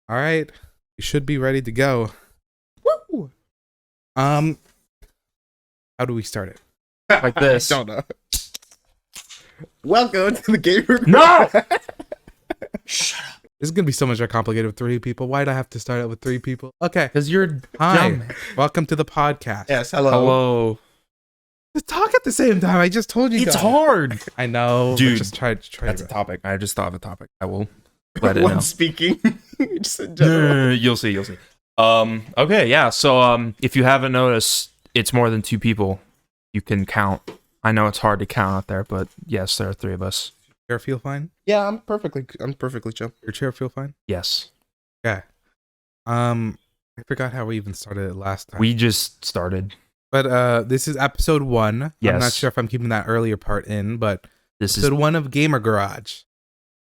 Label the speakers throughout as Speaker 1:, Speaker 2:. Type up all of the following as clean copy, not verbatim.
Speaker 1: All right, you should be ready to go. Woo! How do we start it?
Speaker 2: Like this.
Speaker 1: Don't know. Welcome to the gamer.
Speaker 2: No!
Speaker 1: Shut up. This is gonna be so much more complicated with 3 people. Why'd I have to start it with 3 people? Okay.
Speaker 2: Because you're
Speaker 1: Hi.
Speaker 2: dumb.
Speaker 1: Welcome to the podcast.
Speaker 3: Yes, hello.
Speaker 2: Hello.
Speaker 1: Let's talk at the same time. I just told you.
Speaker 2: It's
Speaker 1: guys.
Speaker 2: hard.
Speaker 1: I know.
Speaker 2: Dude,
Speaker 1: Just try
Speaker 2: That's a
Speaker 1: it.
Speaker 2: topic. I just thought of a topic. I will let it
Speaker 3: One
Speaker 2: know.
Speaker 3: speaking. Just in
Speaker 2: No,
Speaker 3: general.
Speaker 2: You'll see. You'll see. Okay, yeah. So, if you haven't noticed, it's more than 2 people. You can count. I know it's hard to count out there, but yes, there are 3 of us.
Speaker 1: Chair feel fine?
Speaker 3: Yeah, I'm perfectly chill.
Speaker 1: Your chair feel fine?
Speaker 2: Yes.
Speaker 1: Okay. I forgot how we even started it last time.
Speaker 2: We just started.
Speaker 1: But this is episode 1. I'm not
Speaker 2: Yes.
Speaker 1: sure if I'm keeping that earlier part in, but
Speaker 2: This is
Speaker 1: episode 1 of Gamer Garage.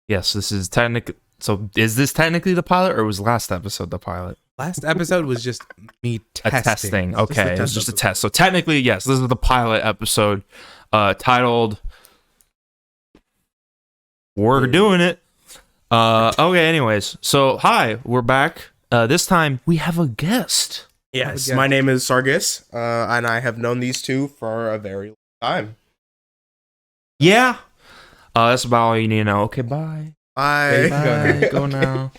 Speaker 2: yes. This is technically. So, is this technically the pilot, or was last episode the pilot?
Speaker 1: Last episode was just me
Speaker 2: A
Speaker 1: testing.
Speaker 2: testing.
Speaker 1: Just a
Speaker 2: Okay, it was
Speaker 1: test
Speaker 2: just a
Speaker 1: episode.
Speaker 2: test. So technically, yes, this is the pilot episode, titled "We're Doing It." Okay. Anyways, so hi, we're back. This time we have a guest.
Speaker 3: Yes,
Speaker 1: Yeah.
Speaker 3: my name is Sargis, and I have known these two for a very long time.
Speaker 2: Yeah. That's about all you need to know. Okay. Bye.
Speaker 3: Bye.
Speaker 2: Bye. Go now.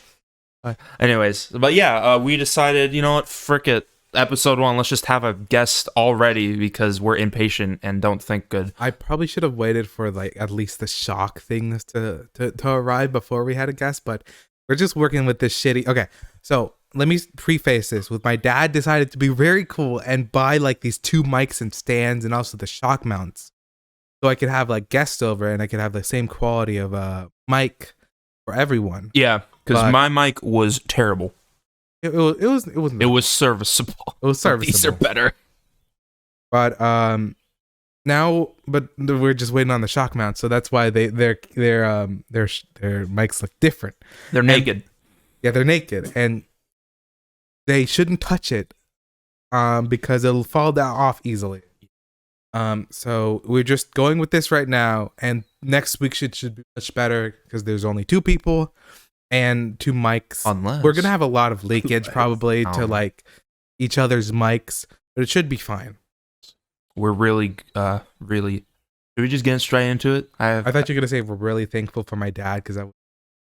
Speaker 2: Bye. Anyways, but yeah, we decided. You know what? Frick it. Episode 1. Let's just have a guest already because we're impatient and don't think good.
Speaker 1: I probably should have waited for like at least the shock things to arrive before we had a guest, but we're just working with this shitty. Okay, so let me preface this with my dad decided to be very cool and buy like these 2 mics and stands and also the shock mounts, so I could have like guests over and I could have the same quality of mic for everyone.
Speaker 2: Yeah, because
Speaker 1: But-
Speaker 2: my mic was terrible.
Speaker 1: It was
Speaker 2: It was serviceable.
Speaker 1: serviceable.
Speaker 2: These are better.
Speaker 1: But now we're just waiting on the shock mount, so that's why their mics look different.
Speaker 2: They're naked.
Speaker 1: Yeah, they're naked and they shouldn't touch it because it'll fall down off easily. So we're just going with this right now, and next week should be much better because there's only 2 people and 2 mics.
Speaker 2: Unless
Speaker 1: We're gonna have a lot of leakage probably to
Speaker 2: Oh.
Speaker 1: like each other's mics, but it should be fine.
Speaker 2: we're really. Should we just get straight into it?
Speaker 1: I thought you were gonna say we're really thankful for my dad because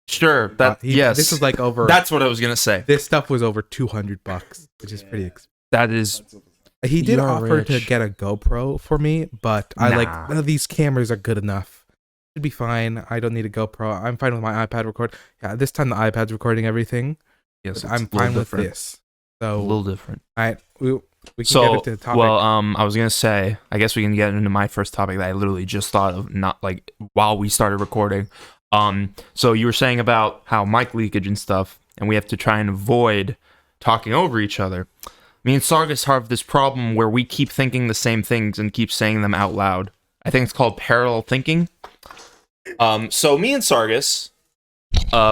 Speaker 2: Sure. Yes.
Speaker 1: this is like over.
Speaker 2: That's what I was gonna say.
Speaker 1: This stuff was over $200, which is pretty expensive.
Speaker 2: That is.
Speaker 1: He did
Speaker 2: You're
Speaker 1: offer to
Speaker 2: rich.
Speaker 1: get a GoPro for me, but I
Speaker 2: Nah.
Speaker 1: like these cameras are good enough. Should be fine. I don't need a GoPro. I'm fine with my iPad record. Yeah, this time the iPad's recording everything.
Speaker 2: Yes.
Speaker 1: But I'm fine with this.
Speaker 2: A
Speaker 1: So,
Speaker 2: little different.
Speaker 1: all right, we can
Speaker 2: So,
Speaker 1: get into the topic.
Speaker 2: well, I was gonna say. I guess we can get into my first topic that I literally just thought of, not like while we started recording. So you were saying about how mic leakage and stuff, and we have to try and avoid talking over each other. Me and Sargis have this problem where we keep thinking the same things and keep saying them out loud. I think it's called parallel thinking. So me and Sargis,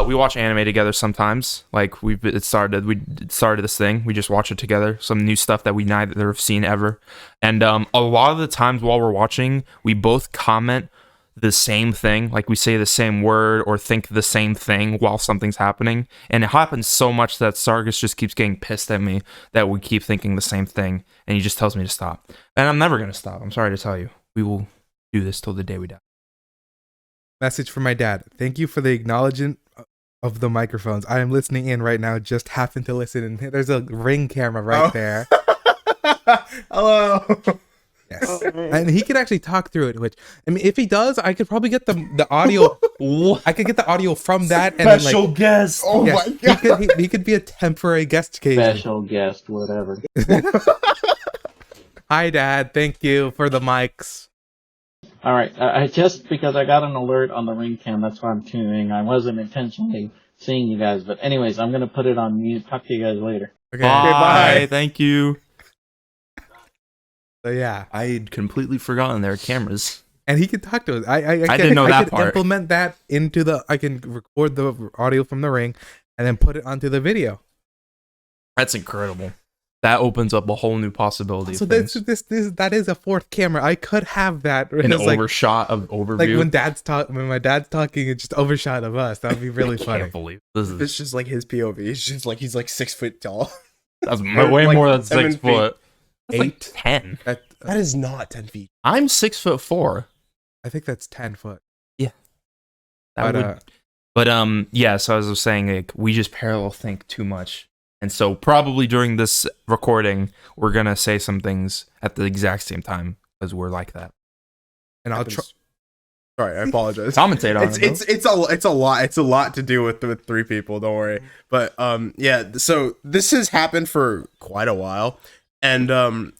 Speaker 2: we watch anime together sometimes. Like we started this thing. We just watch it together. Some new stuff that we neither have seen ever. And a lot of the times while we're watching, we both comment the same thing. Like we say the same word or think the same thing while something's happening. And it happens so much that Sargis just keeps getting pissed at me that we keep thinking the same thing. And he just tells me to stop. And I'm never going to stop. I'm sorry to tell you. We will do this till the day we die.
Speaker 1: Message from my dad. Thank you for the acknowledgement of the microphones. I am listening in right now. Just happen to listen, and there's a ring camera right
Speaker 3: Oh.
Speaker 1: there.
Speaker 3: Hello.
Speaker 1: Yes, and he could actually talk through it. Which I mean, if he does, I could probably get the audio. I could get the audio from that, and then like,
Speaker 2: guest.
Speaker 3: Oh
Speaker 1: yeah,
Speaker 3: my god.
Speaker 1: he could be a temporary guest occasionally.
Speaker 4: Special guest, whatever.
Speaker 1: Hi, Dad. Thank you for the mics.
Speaker 4: All right, I just because I got an alert on the ring cam, that's why I'm tuning. I wasn't intentionally seeing you guys, but anyways, I'm gonna put it on mute. Talk to you guys later.
Speaker 1: Okay.
Speaker 2: Bye. Thank you.
Speaker 1: So yeah,
Speaker 2: I had completely forgotten there are cameras.
Speaker 1: and he could talk to us. I
Speaker 2: didn't know that
Speaker 1: could
Speaker 2: part.
Speaker 1: implement that into the. I can record the audio from the ring, and then put it onto the video.
Speaker 2: That's incredible. that opens up a whole new possibility.
Speaker 1: So
Speaker 2: of
Speaker 1: this
Speaker 2: things.
Speaker 1: that is a fourth camera. I could have that.
Speaker 2: An
Speaker 1: It's like
Speaker 2: overshot of overview.
Speaker 1: when my dad's talking, it's just overshot of us. That'd be really
Speaker 2: I
Speaker 1: funny.
Speaker 2: can't believe this is.
Speaker 3: It's just like his POV. It's just like he's like 6 foot tall.
Speaker 2: That's
Speaker 3: Or
Speaker 2: way
Speaker 3: like
Speaker 2: more than
Speaker 3: 7
Speaker 2: 6 foot. That's like
Speaker 1: 8.
Speaker 2: 10.
Speaker 3: That is not 10 feet.
Speaker 2: I'm 6'4".
Speaker 1: I think that's 10 foot.
Speaker 2: That
Speaker 1: But,
Speaker 2: would, but yeah. So as I was saying, like we just parallel think too much, and so probably during this recording, we're gonna say some things at the exact same time because we're like that.
Speaker 1: And I'll try.
Speaker 3: Sorry, I apologize.
Speaker 2: Commentate on it.
Speaker 3: It's a lot to do with 3 people. Don't worry. But yeah. So this has happened for quite a while, and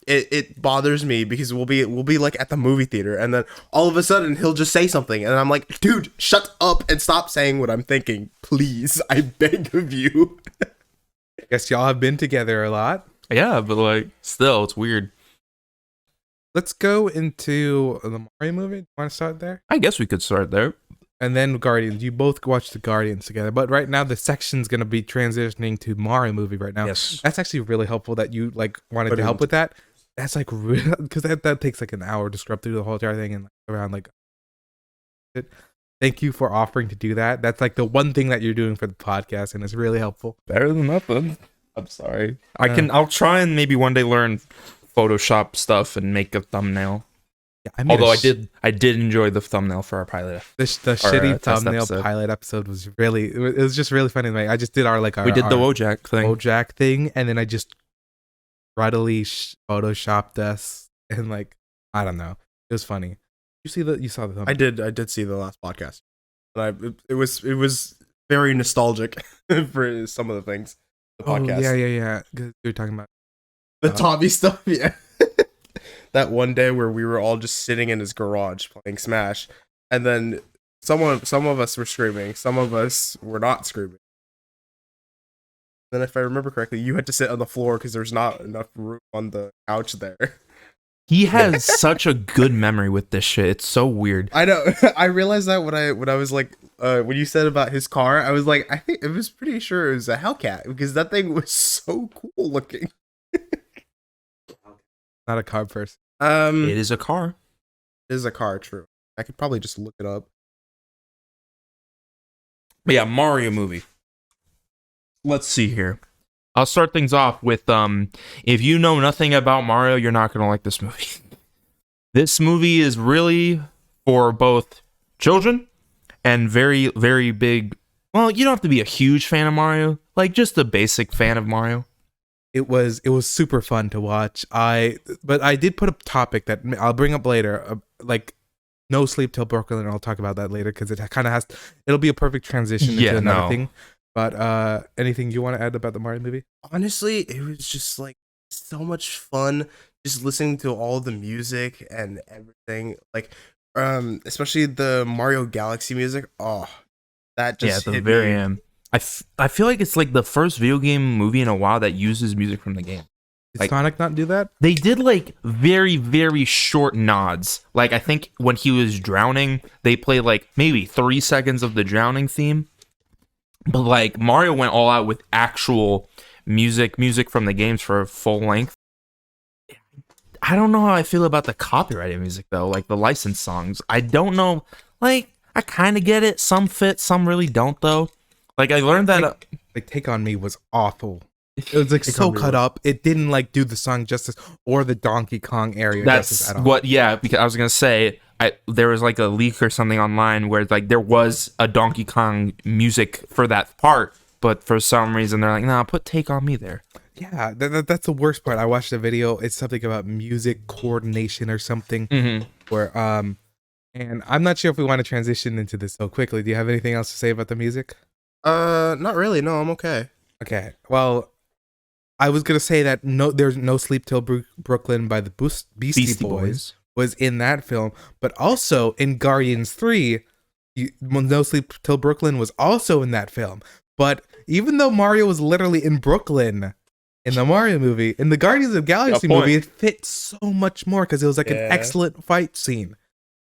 Speaker 3: it bothers me because we'll be like at the movie theater, and then all of a sudden he'll just say something, and I'm like, dude, shut up and stop saying what I'm thinking, please. I beg of you.
Speaker 1: I guess y'all have been together a lot.
Speaker 2: Yeah, but like still, it's weird.
Speaker 1: Let's go into the Mario movie. Want to start there?
Speaker 2: I guess we could start there.
Speaker 1: And then Guardians. You both watched the Guardians together. But right now, the section's going to be transitioning to Mario movie right now.
Speaker 2: Yes.
Speaker 1: That's actually really helpful that you like wanted to help with that. That's like real, because that takes like an hour to scrub through the whole entire thing and like, around like. Thank you for offering to do that. That's like the one thing that you're doing for the podcast, and it's really helpful.
Speaker 2: Better than nothing. I'm sorry. I'll try and maybe one day learn Photoshop stuff and make a thumbnail.
Speaker 1: Yeah,
Speaker 2: Although I did enjoy the thumbnail for our pilot.
Speaker 1: The shitty
Speaker 2: test
Speaker 1: thumbnail
Speaker 2: episode.
Speaker 1: pilot episode was really, it was just really funny. Like I just did our
Speaker 2: We did the Wojak thing.
Speaker 1: Wojak thing, and then I just readily photoshopped us, and like I don't know, it was funny. You saw the thumbnail.
Speaker 3: I did see the last podcast, and it was very nostalgic for some of the things. The podcast.
Speaker 1: Yeah. 'Cause you're talking about
Speaker 3: The Tommy stuff, yeah. That one day where we were all just sitting in his garage playing Smash, and then some of us were screaming, some of us were not screaming. Then, if I remember correctly, you had to sit on the floor because there's not enough room on the couch there.
Speaker 2: He has such a good memory with this shit. It's so weird.
Speaker 3: I know. I realized that when I was like, when you said about his car, I was like, I think it was pretty sure it was a Hellcat because that thing was so cool looking.
Speaker 1: not a car person.
Speaker 2: It is a car.
Speaker 3: It is a car, true. I could probably just look it up.
Speaker 2: But yeah, Mario movie. Let's see here. I'll start things off with if you know nothing about Mario, you're not gonna like this movie. This movie is really for both children and very, very big. Well, you don't have to be a huge fan of Mario, like just a basic fan of Mario.
Speaker 1: It was super fun to watch. But I did put a topic that I'll bring up later, like No Sleep Till Brooklyn, and I'll talk about that later because it kind of it'll be a perfect transition into another thing. But anything you want to add about the Mario movie?
Speaker 3: Honestly, it was just like so much fun just listening to all the music and everything. Like especially the Mario Galaxy music. Oh, that just
Speaker 2: at the
Speaker 3: hit
Speaker 2: very
Speaker 3: me.
Speaker 2: end. I feel like it's like the first video game movie in a while that uses music from the game.
Speaker 1: Did
Speaker 2: Like-
Speaker 1: Sonic not do that?
Speaker 2: They did like very, very short nods. Like I think when he was drowning, they played like maybe 3 seconds of the drowning theme. But like Mario went all out with actual music from the games for full length. I don't know how I feel about the copyrighted music though, like the licensed songs. I don't know. Like I kind of get it. Some fit, some really don't though. Like I learned that.
Speaker 1: Like Take On Me was awful. It was like
Speaker 3: Take
Speaker 1: so
Speaker 3: On Me
Speaker 1: cut
Speaker 3: was-
Speaker 1: up. It didn't like do the song justice or the Donkey Kong area justice
Speaker 2: That's
Speaker 1: at all.
Speaker 2: what. Yeah, because I was gonna say there was like a leak or something online where like there was a Donkey Kong music for that part, but for some reason they're like, nah, put Take On Me there.
Speaker 1: Yeah, that's the worst part. I watched a video. It's something about music coordination or something.
Speaker 2: Mm-hmm.
Speaker 1: Where and I'm not sure if we want to transition into this so quickly. Do you have anything else to say about the music?
Speaker 3: Not really. No, I'm okay.
Speaker 1: Okay. Well, I was gonna say that there's No Sleep Till Brooklyn by the Beastie Boys was in that film, but also in Guardians 3, No Sleep Till Brooklyn was also in that film. But even though Mario was literally in Brooklyn in the Mario movie, in the Guardians of the Galaxy movie, it fit so much more because it was like an excellent fight scene.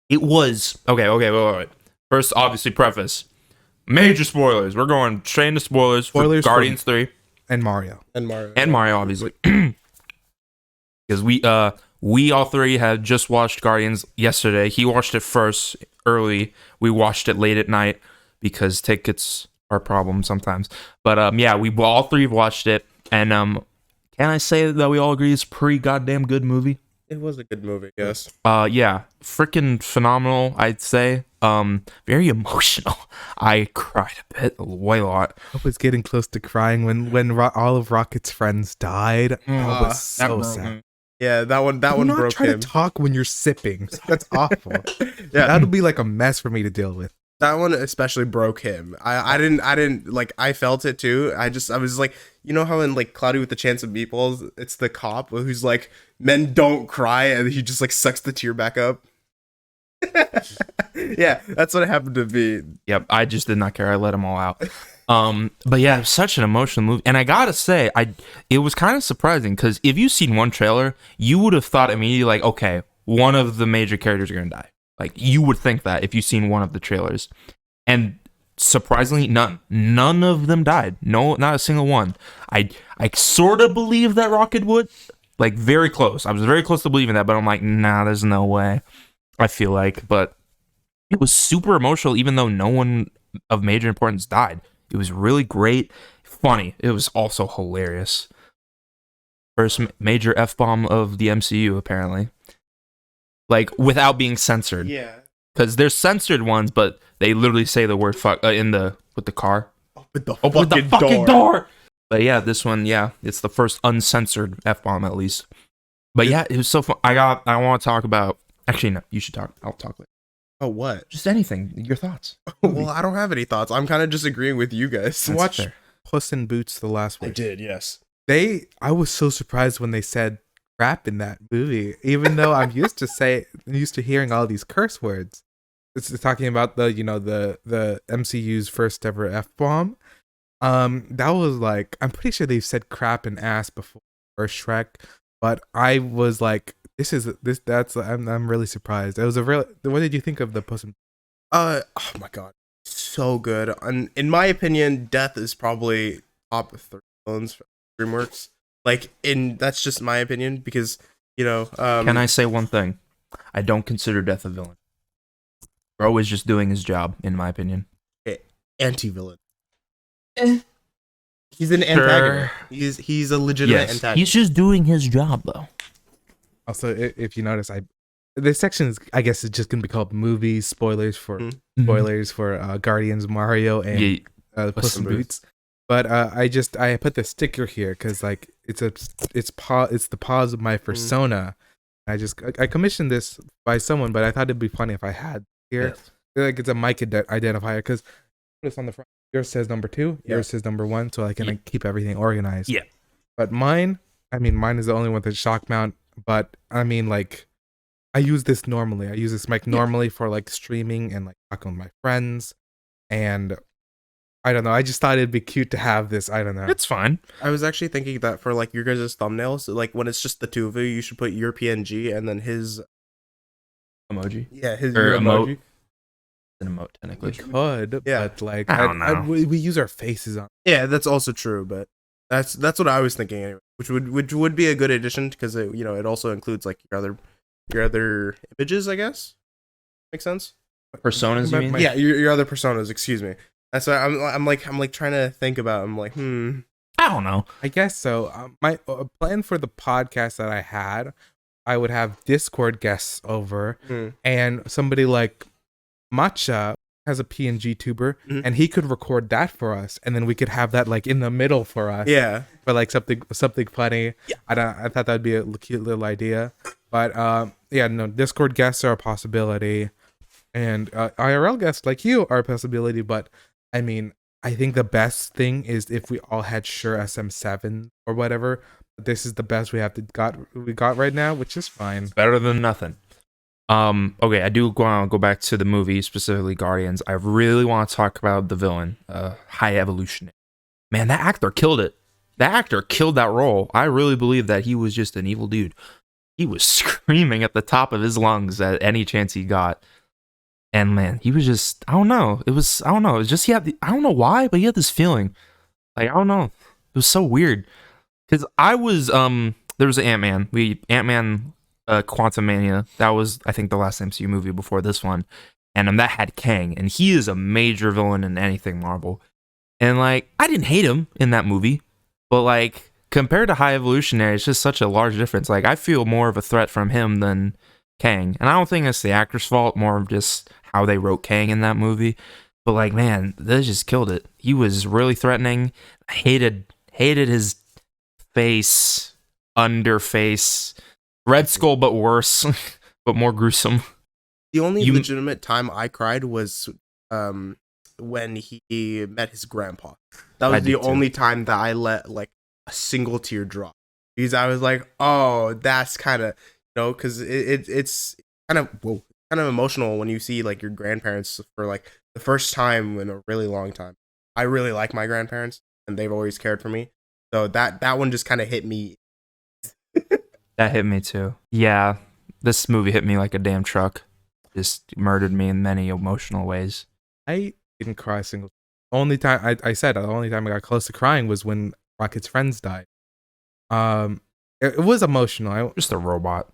Speaker 2: It was okay. Wait. First, obviously, preface. Major spoilers. We're going straight into spoilers for
Speaker 1: Spoilers
Speaker 2: Guardians 3.
Speaker 1: and Mario.
Speaker 3: And Mario.
Speaker 2: And Mario, obviously. Because we all three had just watched Guardians yesterday. He watched it first early. We watched it late at night because tickets are a problem sometimes. But yeah, we all three watched it, and can I say that we all agree it's a pretty goddamn good movie?
Speaker 3: It was a good movie, yes.
Speaker 2: Yeah, freaking phenomenal, I'd say. Very emotional. I cried a bit, way a lot.
Speaker 1: I was getting close to crying when all of Rocket's friends died. That was so sad.
Speaker 3: Yeah, that one
Speaker 1: Do not
Speaker 3: broke
Speaker 1: try
Speaker 3: him.
Speaker 1: to talk when you're sipping. That's awful.
Speaker 3: Yeah,
Speaker 1: That'll be like a mess for me to deal with.
Speaker 3: that one especially broke him. I didn't like, I felt it too. I was like, you know how in like Cloudy with the Chance of Meatballs, it's the cop who's like, men don't cry, and he just like sucks the tear back up. Yeah, that's what it happened to be.
Speaker 2: Yep, I just did not care. I let them all out. But yeah, it was such an emotional movie, and I gotta say, it was kind of surprising because if you've seen one trailer, you would have thought immediately like, okay, one of the major characters are gonna die. Like you would think that if you've seen one of the trailers, and surprisingly, none of them died. No, not a single one. I sort of believe that Rocket would, like very close. I was very close to believing that, but I'm like, nah, there's no way. I feel like, but it was super emotional, even though no one of major importance died. It was really great, funny. It was also hilarious. First major F-bomb of the MCU, apparently. Like, without being censored.
Speaker 3: Yeah.
Speaker 2: Because there's censored ones, but they literally say the word fuck with the car.
Speaker 3: With the
Speaker 2: With the fucking door! But yeah, this one, yeah, it's the first uncensored F-bomb, at least. But yeah, it was so fun. I want to talk about... Actually, no, you should talk. I'll talk later.
Speaker 3: Oh, what?
Speaker 2: Just anything. Your thoughts.
Speaker 3: Well, I don't have any thoughts. I'm kind of just agreeing with you guys.
Speaker 1: Watch Puss in Boots, the last one.
Speaker 3: I did, yes.
Speaker 1: I was so surprised when they said crap in that movie, even though I'm used to hearing all these curse words. It's talking about the MCU's first ever F-bomb. That was like, I'm pretty sure they've said crap and ass before Shrek, but I was like, I'm really surprised. It was what did you think of the Puss in?
Speaker 3: Oh my god, so good. And in my opinion, Death is probably top 3 villains for DreamWorks. That's just my opinion because
Speaker 2: Can I say one thing? I don't consider Death a villain. Bro is just doing his job, in my opinion.
Speaker 3: Anti-villain. He's an antagonist. He's a legitimate antagonist.
Speaker 2: He's just doing his job though.
Speaker 1: Also, if you notice, this section is, I guess, it's just gonna be called movies spoilers for Guardians, Mario, and Puss in Boots. But I put the sticker here because like it's the pause of my persona. I commissioned this by someone, but I thought it'd be funny if I had here.
Speaker 3: Yes.
Speaker 1: Like it's a mic identifier because it's on the front. Yours says number 2.
Speaker 3: Yeah.
Speaker 1: Yours says number 1, so I can keep everything organized.
Speaker 2: Yeah.
Speaker 1: But mine is the only one with a shock mount. But I mean, like, I use this normally. I use this mic normally for like streaming and like talking with my friends. And I don't know. I just thought it'd be cute to have this. I don't know.
Speaker 2: It's fine.
Speaker 3: I was actually thinking that for like your guys' thumbnails, like when it's just the two of you, you should put your PNG and then his
Speaker 2: Emoji.
Speaker 3: Yeah, his
Speaker 2: Or
Speaker 3: your
Speaker 2: emote.
Speaker 3: emoji.
Speaker 2: An emote, technically.
Speaker 1: We could,
Speaker 3: Yeah.
Speaker 1: but like,
Speaker 2: I don't know.
Speaker 1: we use our faces on.
Speaker 3: Yeah, that's also true, but that's what I was thinking anyway. Which would be a good addition because it also includes like your other images, I guess. Makes sense.
Speaker 2: Personas, you mean?
Speaker 3: Yeah, your other personas. Excuse me. That's why I'm like trying to think about. I'm like,
Speaker 2: I don't know.
Speaker 1: I guess so. My plan for the podcast that I had, I would have Discord guests over, and somebody like Matcha has a PNG tuber, and he could record that for us, and then we could have that like in the middle for us.
Speaker 3: Yeah,
Speaker 1: for like something thfunny. Yeah. I thought that'd be a cute little idea, but Discord guests are a possibility, and IRL guests like you are a possibility. But I mean, I think the best thing is if we all had Shure SM7 or whatever. This is the best we got right now, which is fine.
Speaker 2: Better than nothing. Okay, I do want to go back to the movie, specifically Guardians. I really want to talk about the villain, High Evolutionary. Man, that actor killed it. That actor killed that role. I really believe that he was just an evil dude. He was screaming at the top of his lungs at any chance he got. And man, he was just, I don't know. It was just, I don't know why, but he had this feeling. Like, I don't know. It was so weird because I was there was Ant-Man. Ant-Man Quantumania. That was, I think, the last MCU movie before this one, and that had Kang, and he is a major villain in anything Marvel. And like, I didn't hate him in that movie, but like compared to High Evolutionary, it's just such a large difference. Like, I feel more of a threat from him than Kang, and I don't think it's the actor's fault. More of just how they wrote Kang in that movie. But like, man, they just killed it. He was really threatening. I hated his face, underface, Red Skull, but worse, but more gruesome.
Speaker 3: The only legitimate time I cried was when he met his grandpa. That was the only time that I let like a single tear drop, because I was like, oh, that's kind of, because it's kind of emotional when you see like your grandparents for like the first time in a really long time. I really like my grandparents, and they've always cared for me. So that one just kind of hit me.
Speaker 2: That hit me too. Yeah, this movie hit me like a damn truck. Just murdered me in many emotional ways.
Speaker 1: I didn't cry a single. Only time I said the only time I got close to crying was when Rocket's friends died. It was emotional.
Speaker 2: Just a robot.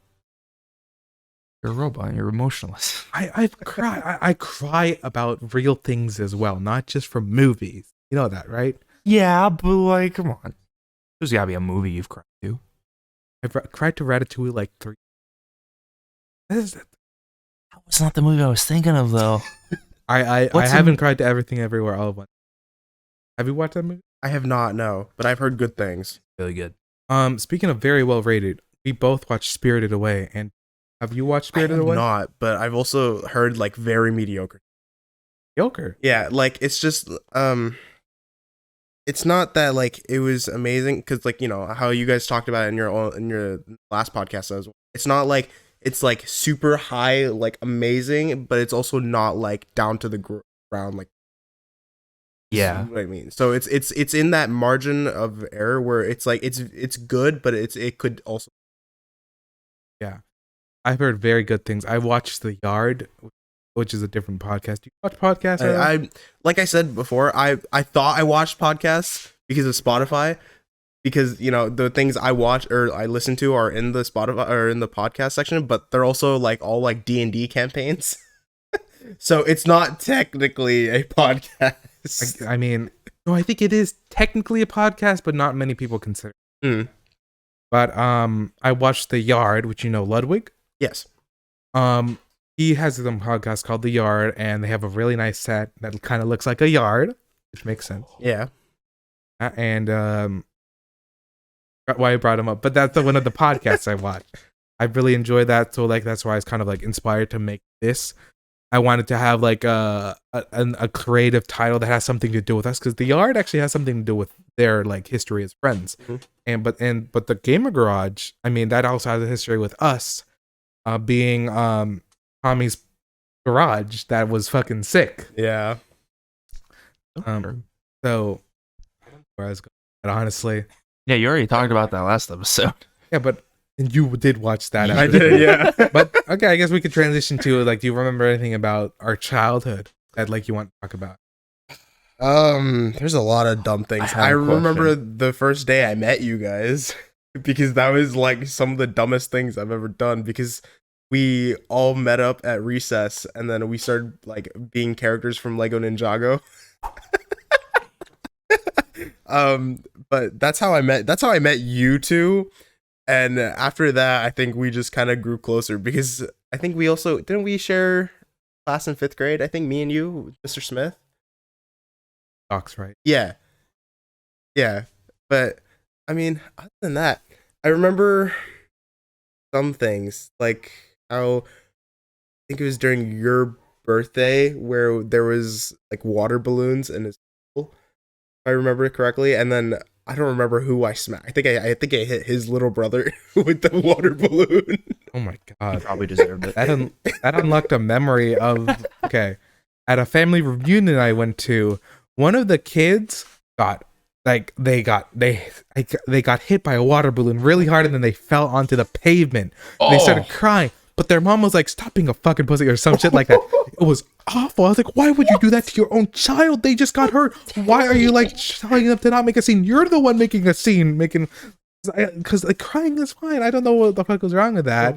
Speaker 2: You're a robot. You're emotionless.
Speaker 1: I cry. I cry about real things as well, not just from movies. You know that, right?
Speaker 2: Yeah, but like, come on. There's gotta be a movie you've cried to.
Speaker 1: I've cried to Ratatouille like 3.
Speaker 2: That was not the movie I was thinking of, though.
Speaker 1: I haven't cried to Everything Everywhere All at Once. Have you watched that movie?
Speaker 3: I have not, no, but I've heard good things.
Speaker 2: Really good.
Speaker 1: Speaking of very well rated, we both watched Spirited Away, and have you watched Spirited Away?
Speaker 3: Not, but I've also heard like very mediocre.
Speaker 1: Mediocre?
Speaker 3: Yeah, like it's just it's not that like it was amazing, because like, how you guys talked about it in your last podcast as well. It's not like it's like super high, like amazing, but it's also not like down to the ground, like,
Speaker 2: yeah,
Speaker 3: what I mean. So it's in that margin of error where it's like it's good, but it could also.
Speaker 1: Yeah, I've heard very good things. I watched The Yard, which is a different podcast. Do you watch podcasts?
Speaker 3: I like I said before, I thought I watched podcasts because of Spotify, because the things I watch or I listen to are in the Spotify or in the podcast section, but they're also like all like D&D campaigns. So it's not technically a podcast.
Speaker 1: I mean, no, I think it is technically a podcast, but not many people consider it. But I watched The Yard, which Ludwig.
Speaker 3: Yes.
Speaker 1: He has his own podcast called The Yard, and they have a really nice set that kind of looks like a yard, which makes sense.
Speaker 3: Yeah.
Speaker 1: And why I brought him up, but that's one of the podcasts I watched. I really enjoyed that, so like that's why I was kind of like inspired to make this. I wanted to have like a creative title that has something to do with us, because The Yard actually has something to do with their like history as friends. Mm-hmm. But the Gamer Garage, I mean, that also has a history with us, being Tommy's garage that was fucking sick.
Speaker 3: Yeah.
Speaker 1: So I don't know where I was going, but honestly.
Speaker 2: Yeah, you already talked about that last episode.
Speaker 1: Yeah, but you did watch that.
Speaker 3: I did, yeah.
Speaker 1: But okay, I guess we could transition to like, do you remember anything about our childhood that like you want to talk about?
Speaker 3: There's a lot of dumb things. I remember the first day I met you guys, because that was like some of the dumbest things I've ever done, because we all met up at recess and then we started like being characters from Lego Ninjago. But that's how I met you two. And after that, I think we just kind of grew closer, because I think we also didn't we share class in 5th grade? I think me and you, Mr. Smith.
Speaker 1: Docs, right?
Speaker 3: Yeah. But I mean, other than that, I remember some things, like how I think it was during your birthday where there was like water balloons in his school, if I remember it correctly, and then I don't remember who I smacked. I think I hit his little brother with the water balloon.
Speaker 1: Oh my god!
Speaker 2: He probably deserved it.
Speaker 1: That unlocked a memory of at a family reunion I went to. One of the kids got they got hit by a water balloon really hard, and then they fell onto the pavement. Oh. They started crying, but their mom was like, "Stop being a fucking pussy" or some shit like that. It was awful. I was like, why would you do that to your own child? They just got hurt. Why are you like telling them to not make a scene? You're the one making a scene, because like crying is fine. I don't know what the fuck was wrong with that,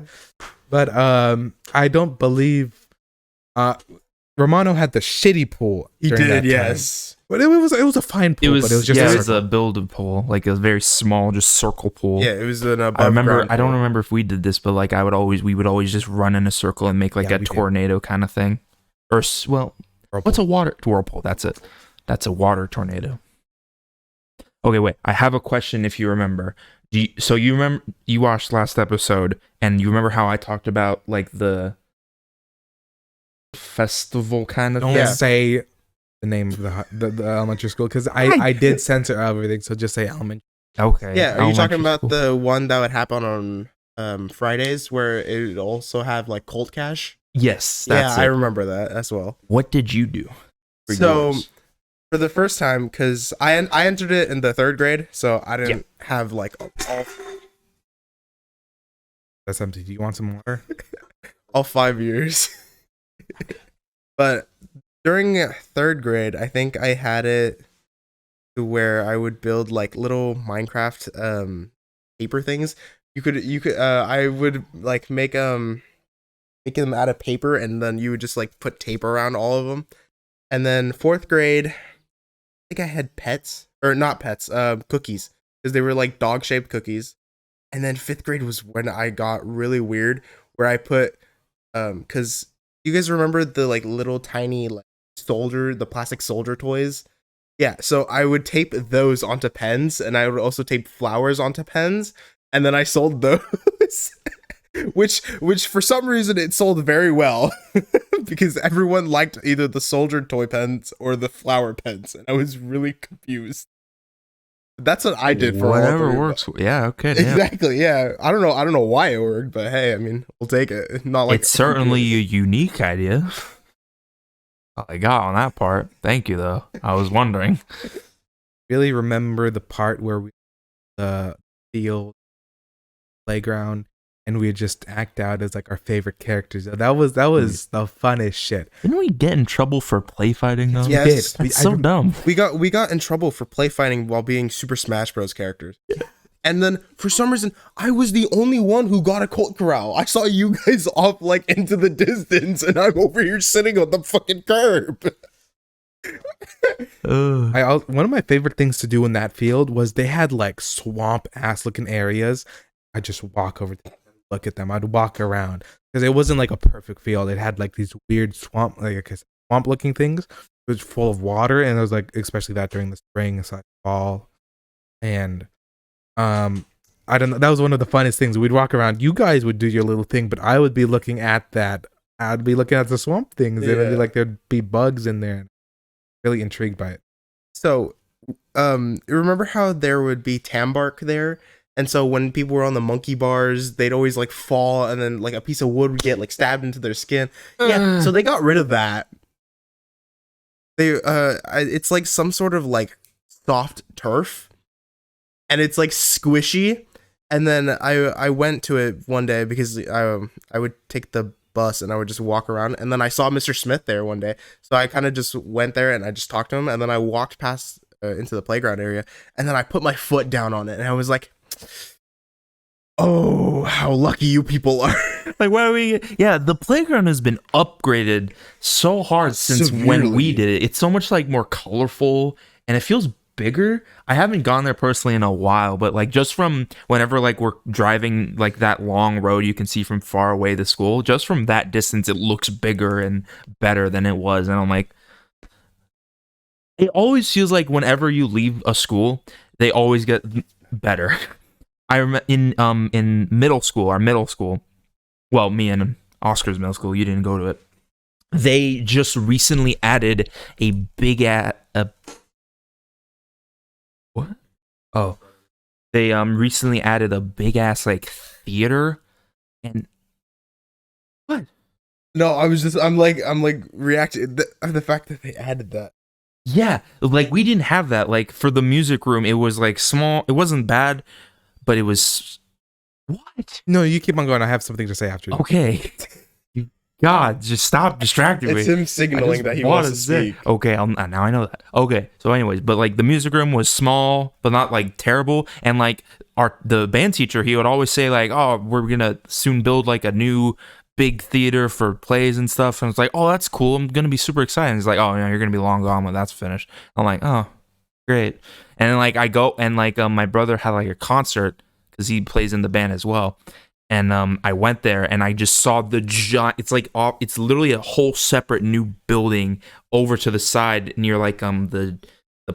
Speaker 1: but I don't believe Romano had the shitty pool.
Speaker 3: He
Speaker 1: during
Speaker 3: did,
Speaker 1: that
Speaker 3: yes.
Speaker 1: time. But it was a fine pool. But it was just
Speaker 2: it was a build pool, like a very small, just circle pool.
Speaker 3: Yeah, it was an above
Speaker 2: I remember.
Speaker 3: ground
Speaker 2: I don't
Speaker 3: pool.
Speaker 2: remember if we did this, but like we would always just run in a circle and make like a
Speaker 1: we did.
Speaker 2: tornado kind of thing, or what's a water whirlpool? That's it. That's a water tornado. Okay, wait. I have a question. If you remember, so you remember you watched last episode, and you remember how I talked about like the festival kind of
Speaker 1: Don't
Speaker 2: thing?
Speaker 1: say the name of the elementary school because I did censor everything. So just say elementary.
Speaker 2: Okay.
Speaker 3: Yeah, are you talking
Speaker 2: elementary
Speaker 3: about
Speaker 2: school.
Speaker 3: the one that would happen on Fridays where it would also have like Colt Cash?
Speaker 2: Yes.
Speaker 3: Yeah,
Speaker 2: That's
Speaker 3: I
Speaker 2: it.
Speaker 3: remember that as well.
Speaker 2: What did you do? for
Speaker 3: So
Speaker 2: yours?
Speaker 3: for the first time, because I entered it in the 3rd grade, so I didn't have like
Speaker 1: That's empty. Do you want some water?
Speaker 3: all 5 years. But during 3rd grade, I think I had it to where I would build like little Minecraft paper things. I would like make them out of paper, and then you would just like put tape around all of them. And then 4th grade, I think I had pets, or not pets, cookies, because they were like dog-shaped cookies. And then 5th grade was when I got really weird, where I put because you guys remember the like little tiny like the plastic soldier toys? Yeah, so I would tape those onto pens, and I would also tape flowers onto pens, and then I sold those. which for some reason it sold very well because everyone liked either the soldier toy pens or the flower pens, and I was really confused. That's what I did for all
Speaker 2: whatever
Speaker 3: three.
Speaker 2: works. Yeah. Okay. Yeah.
Speaker 3: Exactly. Yeah. I don't know why it worked, but hey, I mean, we'll take it. Not like
Speaker 2: It's certainly a unique idea. I got on that part. Thank you, though. I was wondering.
Speaker 1: Really remember the part where we the field playground and we would just act out as like our favorite characters. That was the funnest shit.
Speaker 2: Didn't we get in trouble for play fighting though?
Speaker 3: Yes.
Speaker 2: That's so dumb.
Speaker 3: We got in trouble for play fighting while being Super Smash Bros. Characters. And then for some reason, I was the only one who got a Colt Corral. I saw you guys off like into the distance, and I'm over here sitting on the fucking curb.
Speaker 1: One of my favorite things to do in that field was they had like swamp ass looking areas. I just walk over there, look at them. I'd walk around because it wasn't like a perfect field. It had like these weird swamp looking things. It was full of water, and it was like especially that during the spring, it's like fall, and I don't know. That was one of the funnest things. We'd walk around. You guys would do your little thing, but I would be looking at that. I'd be looking at the swamp things. And it'd be like there'd be bugs in there. Really intrigued by it.
Speaker 3: So, remember how there would be tambark there? And so when people were on the monkey bars, they'd always like fall, and then like a piece of wood would get like stabbed into their skin. Yeah, so they got rid of that. It's like some sort of like soft turf, and it's like squishy. And then I went to it one day because I would take the bus and I would just walk around, and then I saw Mr. Smith there one day, so I kind of just went there and I just talked to him, and then I walked past into the playground area, and then I put my foot down on it, and I was like, oh, how lucky you people are.
Speaker 2: Like, why are we? Yeah, the playground has been upgraded so hard since when we
Speaker 3: Severely.
Speaker 2: did it. It's so much like more colorful, and it feels bigger. I haven't gone there personally in a while, but like just from whenever like we're driving like that long road you can see from far away the school, just from that distance it looks bigger and better than it was. And I'm like, it always feels like whenever you leave a school they always get better. I remember in middle school, our middle school, well, me and Oscar's middle school, you didn't go to it, they just recently added a big what? Oh, they recently added a big ass like theater, and what?
Speaker 3: No, I'm like reacting the fact that they added that.
Speaker 2: Yeah, like we didn't have that. Like for the music room, it was like small. It wasn't bad, but it was What?
Speaker 1: No, you keep on going. I have something to say after you.
Speaker 2: Okay. God, just stop distracting me.
Speaker 3: It's him signaling that he wants to speak.
Speaker 2: Okay, now I know that. Okay, so anyways, but like the music room was small, but not like terrible. And like the band teacher, he would always say like, "Oh, we're gonna soon build like a new big theater for plays and stuff." And it's like, "Oh, that's cool. I'm gonna be super excited." And he's like, "Oh, you're gonna be long gone when that's finished." I'm like, "Oh, great." And then like I go and like my brother had like a concert because he plays in the band as well. And I went there and I just saw the giant. It's like it's literally a whole separate new building over to the side near like the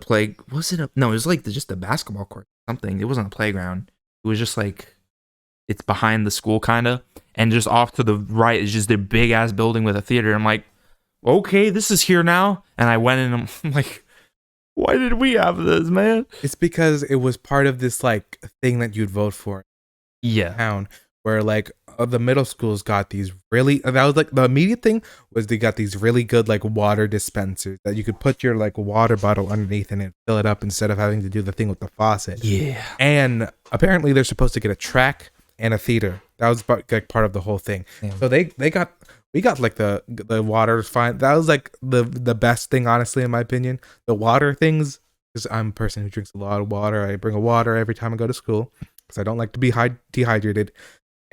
Speaker 2: play. Was it no? It was like just the basketball court. Something. It wasn't a playground. It was just like it's behind the school kind of, and just off to the right is just a big ass building with a theater. I'm like, okay, this is here now. And I went in and I'm like, why did we have this, man?
Speaker 1: It's because it was part of this like thing that you'd vote for.
Speaker 2: Yeah.
Speaker 1: Town. Where like the middle schools got these really, that was like the immediate thing was they got these really good like water dispensers that you could put your like water bottle underneath and it fill it up instead of having to do the thing with the faucet.
Speaker 2: Yeah.
Speaker 1: And apparently they're supposed to get a track and a theater. That was like part of the whole thing.
Speaker 2: Yeah.
Speaker 1: So we got like the water fine. That was like the best thing, honestly, in my opinion. The water things, because I'm a person who drinks a lot of water. I bring a water every time I go to school because I don't like to be dehydrated.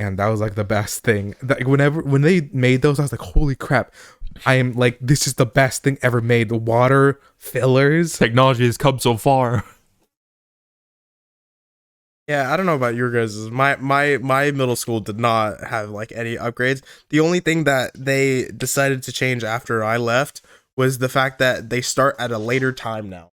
Speaker 1: And that was like the best thing. Like when they made those, I was like, holy crap. I am like, this is the best thing ever made. The water fillers.
Speaker 2: Technology has come so far.
Speaker 3: Yeah, I don't know about your guys'. My middle school did not have like any upgrades. The only thing that they decided to change after I left was the fact that they start at a later time now.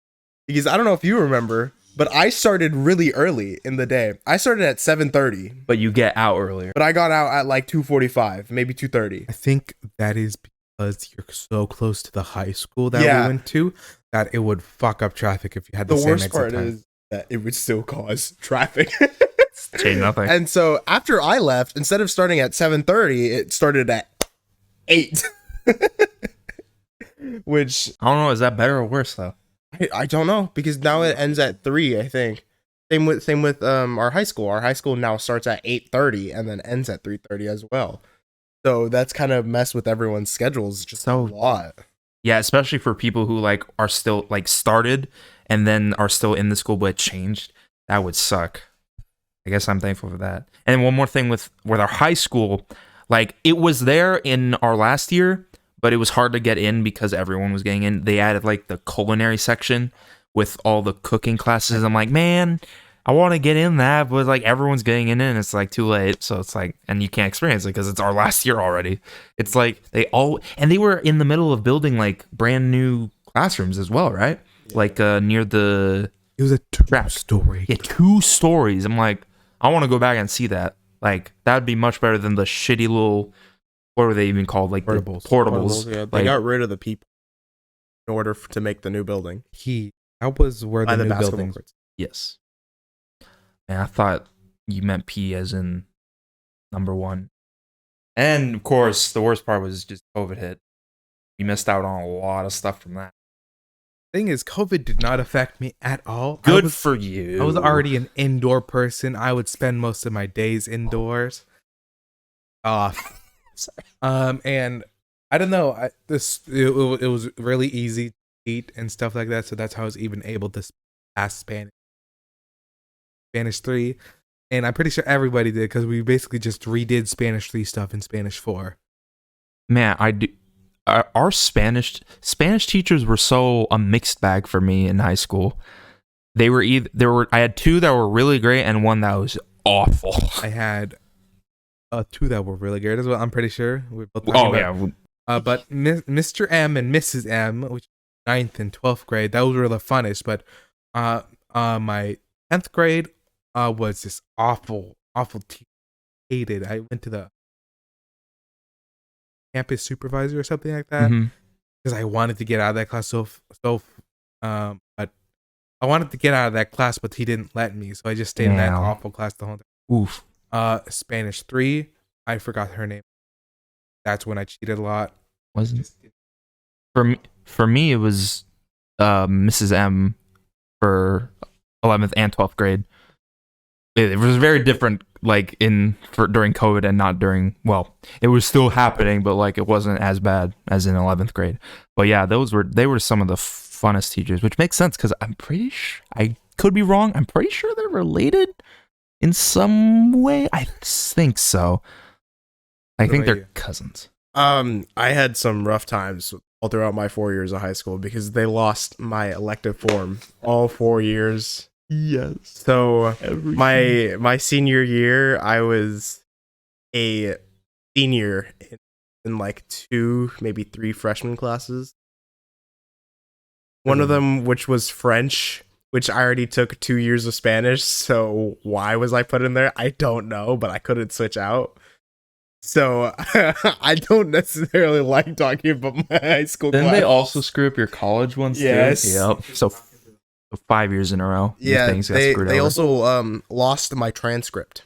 Speaker 3: Because I don't know if you remember, but I started really early in the day. I started at 7:30.
Speaker 2: But you get out earlier.
Speaker 3: But I got out at like 2:45, maybe 2:30.
Speaker 1: I think that is because you're so close to the high school that we went to that it would fuck up traffic if you had the same
Speaker 3: worst
Speaker 1: exit
Speaker 3: part
Speaker 1: time.
Speaker 3: is that it would still cause traffic.
Speaker 2: Change nothing.
Speaker 3: And so after I left, instead of starting at 7:30, it started at 8. Which
Speaker 2: I don't know, is that better or worse though?
Speaker 3: I don't know, because now it ends at 3, I think. Same with our high school. Our high school now starts at 8:30 and then ends at 3:30 as well. So that's kind of messed with everyone's schedules just a lot.
Speaker 2: Yeah, especially for people who like are still like started and then are still in the school but it changed. That would suck. I guess I'm thankful for that. And one more thing with our high school, like it was there in our last year, but it was hard to get in because everyone was getting in. They added like the culinary section with all the cooking classes. I'm like, man, I want to get in that, but like everyone's getting in and it's like too late. So it's like, and you can't experience it because it's our last year already. It's like they were in the middle of building like brand new classrooms as well, right? Yeah. Like near the.
Speaker 1: It was a 2-story.
Speaker 2: Yeah, 2 stories. I'm like, I want to go back and see that. Like that would be much better than the shitty little. What were they even called? Like portables.
Speaker 3: Yeah, they got rid of the people in order to make the new building.
Speaker 1: That was where the new building.
Speaker 2: Yes. And I thought you meant P as in number 1. And of course, the worst part was just COVID hit. You missed out on a lot of stuff from that.
Speaker 1: Thing is, COVID did not affect me at all.
Speaker 2: Good for you.
Speaker 1: I was already an indoor person. I would spend most of my days indoors. And I don't know. It was really easy to eat and stuff like that. So that's how I was even able to pass Spanish 3, and I'm pretty sure everybody did because we basically just redid Spanish 3 stuff in Spanish 4.
Speaker 2: Man, I do. Our Spanish teachers were so a mixed bag for me in high school. I had 2 that were really great and 1 that was awful.
Speaker 1: I had 2 that were really great as well. I'm pretty sure we're both. But Mr. M and Mrs. M, which 9th and 12th grade, those were the funnest. But my 10th grade was this awful teacher. Hated. I went to the campus supervisor or something like that because I wanted to get out of that class but I wanted to get out of that class, but he didn't let me, so I just stayed in that awful class the whole time.
Speaker 2: Oof.
Speaker 1: Spanish 3, I forgot her name. That's when I cheated a lot.
Speaker 2: Wasn't for me it was Mrs. M for 11th and 12th grade. It was very different like during COVID and not during, well, it was still happening, but like it wasn't as bad as in 11th grade. But yeah, they were some of the funnest teachers, which makes sense because I'm pretty sure, I could be wrong, I'm pretty sure they're related in some way. I think so. I think they're cousins.
Speaker 3: I had some rough times all throughout my 4 years of high school because they lost my elective form all 4 years.
Speaker 2: Yes.
Speaker 3: So my senior year, I was a senior in like 2, maybe 3 freshman classes. One of them, which was French, which I already took 2 years of Spanish. So why was I put in there? I don't know, but I couldn't switch out. So I don't necessarily like talking about my high school.
Speaker 2: Didn't
Speaker 3: class.
Speaker 2: they also screw up your college ones
Speaker 3: yes.
Speaker 2: too? Yep. So 5 years in a row.
Speaker 3: Yeah,
Speaker 2: things got
Speaker 3: they
Speaker 2: screwed over.
Speaker 3: also lost my transcript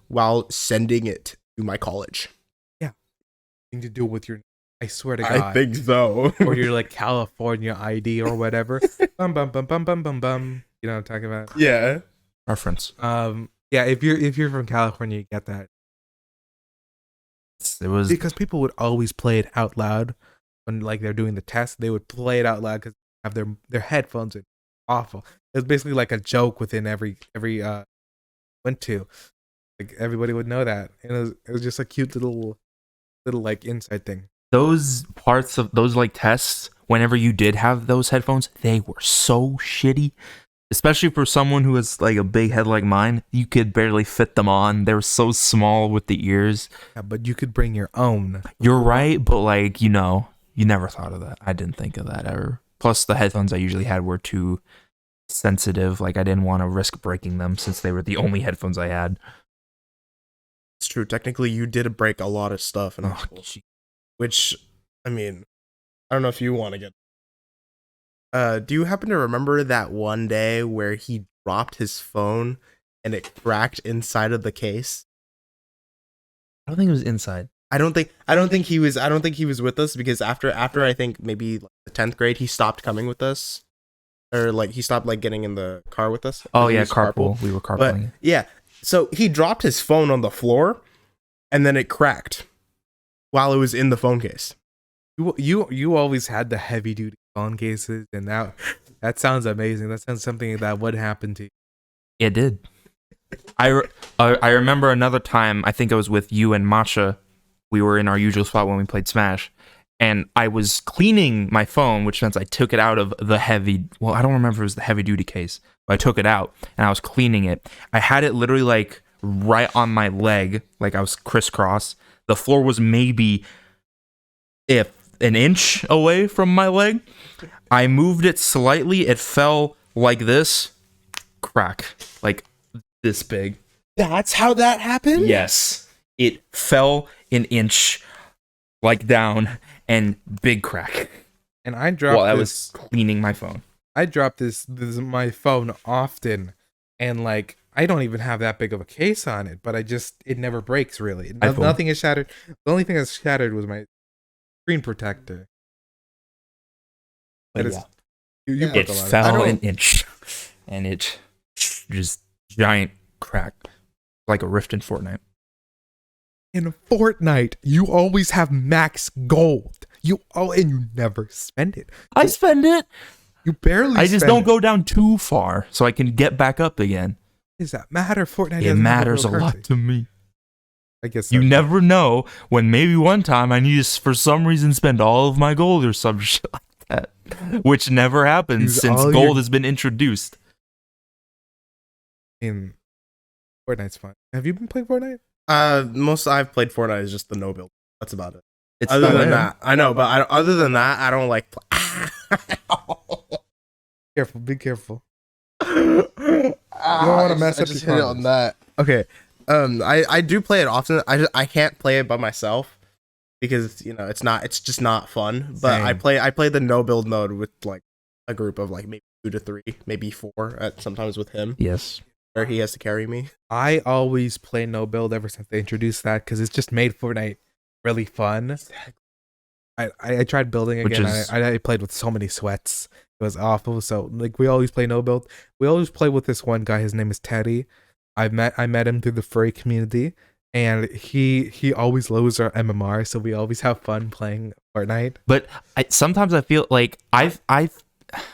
Speaker 3: while sending it to my college.
Speaker 1: Yeah, thing to do with your. I swear to God.
Speaker 3: I think so.
Speaker 1: Or your like California ID or whatever. Bum bum bum bum bum bum bum. You know what I'm talking about?
Speaker 3: Yeah.
Speaker 2: Reference.
Speaker 1: Yeah. If you're from California, you get that.
Speaker 2: It was
Speaker 1: because people would always play it out loud when like they're doing the test. They would play it out loud because they have their headphones in. Awful. It was basically like a joke within every went to. Like everybody would know that, and it was just a cute little like inside thing.
Speaker 2: Those parts of those like tests, whenever you did have those headphones, they were so shitty. Especially for someone who has like a big head like mine, you could barely fit them on. They were so small with the ears.
Speaker 1: Yeah, but you could bring your own.
Speaker 2: You're right, but like, you know, you never thought of that. I didn't think of that ever. Plus, the headphones I usually had were too sensitive. Like, I didn't want to risk breaking them since they were the only headphones I had.
Speaker 3: It's true. Technically, you did break a lot of stuff in high school. Which, I mean, I don't know if you want to get. Do you happen to remember that one day where he dropped his phone and it cracked inside of the case?
Speaker 2: I don't think it was inside.
Speaker 3: I don't think he was with us because after I think maybe like the 10th grade he stopped coming with us, or like he stopped like getting in the car with us.
Speaker 2: Oh yeah, carpool. We were carpooling.
Speaker 3: But, yeah, so he dropped his phone on the floor, and then it cracked while it was in the phone case.
Speaker 1: You always had the heavy duty phone cases, and that sounds amazing. That sounds something that would happen to you.
Speaker 2: It did. I remember another time. I think I was with you and Masha. We were in our usual spot when we played Smash, and I was cleaning my phone, which means I took it out of the heavy. Well, I don't remember if it was the heavy duty case, but I took it out and I was cleaning it. I had it literally like right on my leg, like I was crisscross. The floor was maybe an inch away from my leg. I moved it slightly. It fell like this, crack, like this big.
Speaker 3: That's how that happened?
Speaker 2: Yes. It fell an inch, like down, and big crack.
Speaker 1: And I dropped
Speaker 2: while I was cleaning my phone.
Speaker 1: I drop this my phone often, and like I don't even have that big of a case on it, but it never breaks really. Nothing is shattered. The only thing that's shattered was my screen protector.
Speaker 2: But
Speaker 1: yeah.
Speaker 2: It fell an inch, and it just giant crack, like a rift in Fortnite.
Speaker 1: In Fortnite, you always have max gold. And you never spend it.
Speaker 2: I spend it.
Speaker 1: You barely.
Speaker 2: I just don't go down too far, so I can get back up again.
Speaker 1: Does that matter? Fortnite.
Speaker 2: It matters a lot to me.
Speaker 1: I guess so.
Speaker 2: You never know when maybe one time I need to, for some reason, spend all of my gold or some shit like that, which never happens since gold has been introduced.
Speaker 1: In Fortnite's fun. Have you been playing Fortnite?
Speaker 3: Most I've played Fortnite is just the no build. That's about it.
Speaker 2: It's
Speaker 3: other than that, I know, but other than that, I don't like.
Speaker 1: Careful, be careful. You don't want to mess up your
Speaker 3: hit it on that. Okay, I do play it often. I can't play it by myself because it's just not fun. But
Speaker 1: Same.
Speaker 3: I play the no build mode with like a group of like maybe 2 to 3, maybe 4 sometimes with him.
Speaker 2: Yes.
Speaker 3: Where he has to carry me.
Speaker 1: I always play no build ever since they introduced that because it's just made Fortnite really fun. I tried building again. I played with so many sweats. It was awful. So like we always play no build. We always play with this one guy. His name is Teddy. I met him through the furry community, and he always lowers our MMR, so we always have fun playing Fortnite.
Speaker 2: But sometimes I feel like I've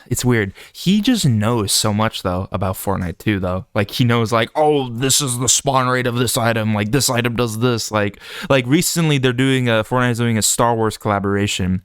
Speaker 2: it's weird. He just knows so much though about Fortnite too though. Like he knows like, oh, this is the spawn rate of this item, like this item does this. Like recently they're doing Fortnite's doing a Star Wars collaboration,